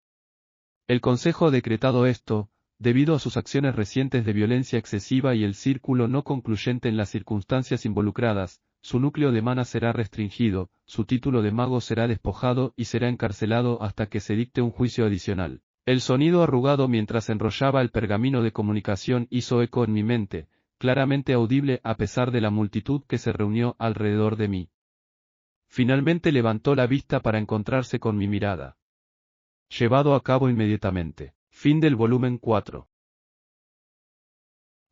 El Consejo ha decretado esto, debido a sus acciones recientes de violencia excesiva y el círculo no concluyente en las circunstancias involucradas, su núcleo de mana será restringido, su título de mago será despojado y será encarcelado hasta que se dicte un juicio adicional. El sonido arrugado mientras enrollaba el pergamino de comunicación hizo eco en mi mente, claramente audible a pesar de la multitud que se reunió alrededor de mí. Finalmente levantó la vista para encontrarse con mi mirada. Llevado a cabo inmediatamente. Fin del volumen 4.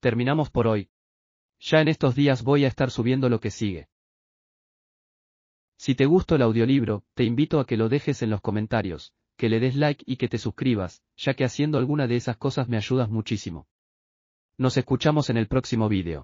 Terminamos por hoy. Ya en estos días voy a estar subiendo lo que sigue. Si te gustó el audiolibro, te invito a que lo dejes en los comentarios, que le des like y que te suscribas, ya que haciendo alguna de esas cosas me ayudas muchísimo. Nos escuchamos en el próximo vídeo.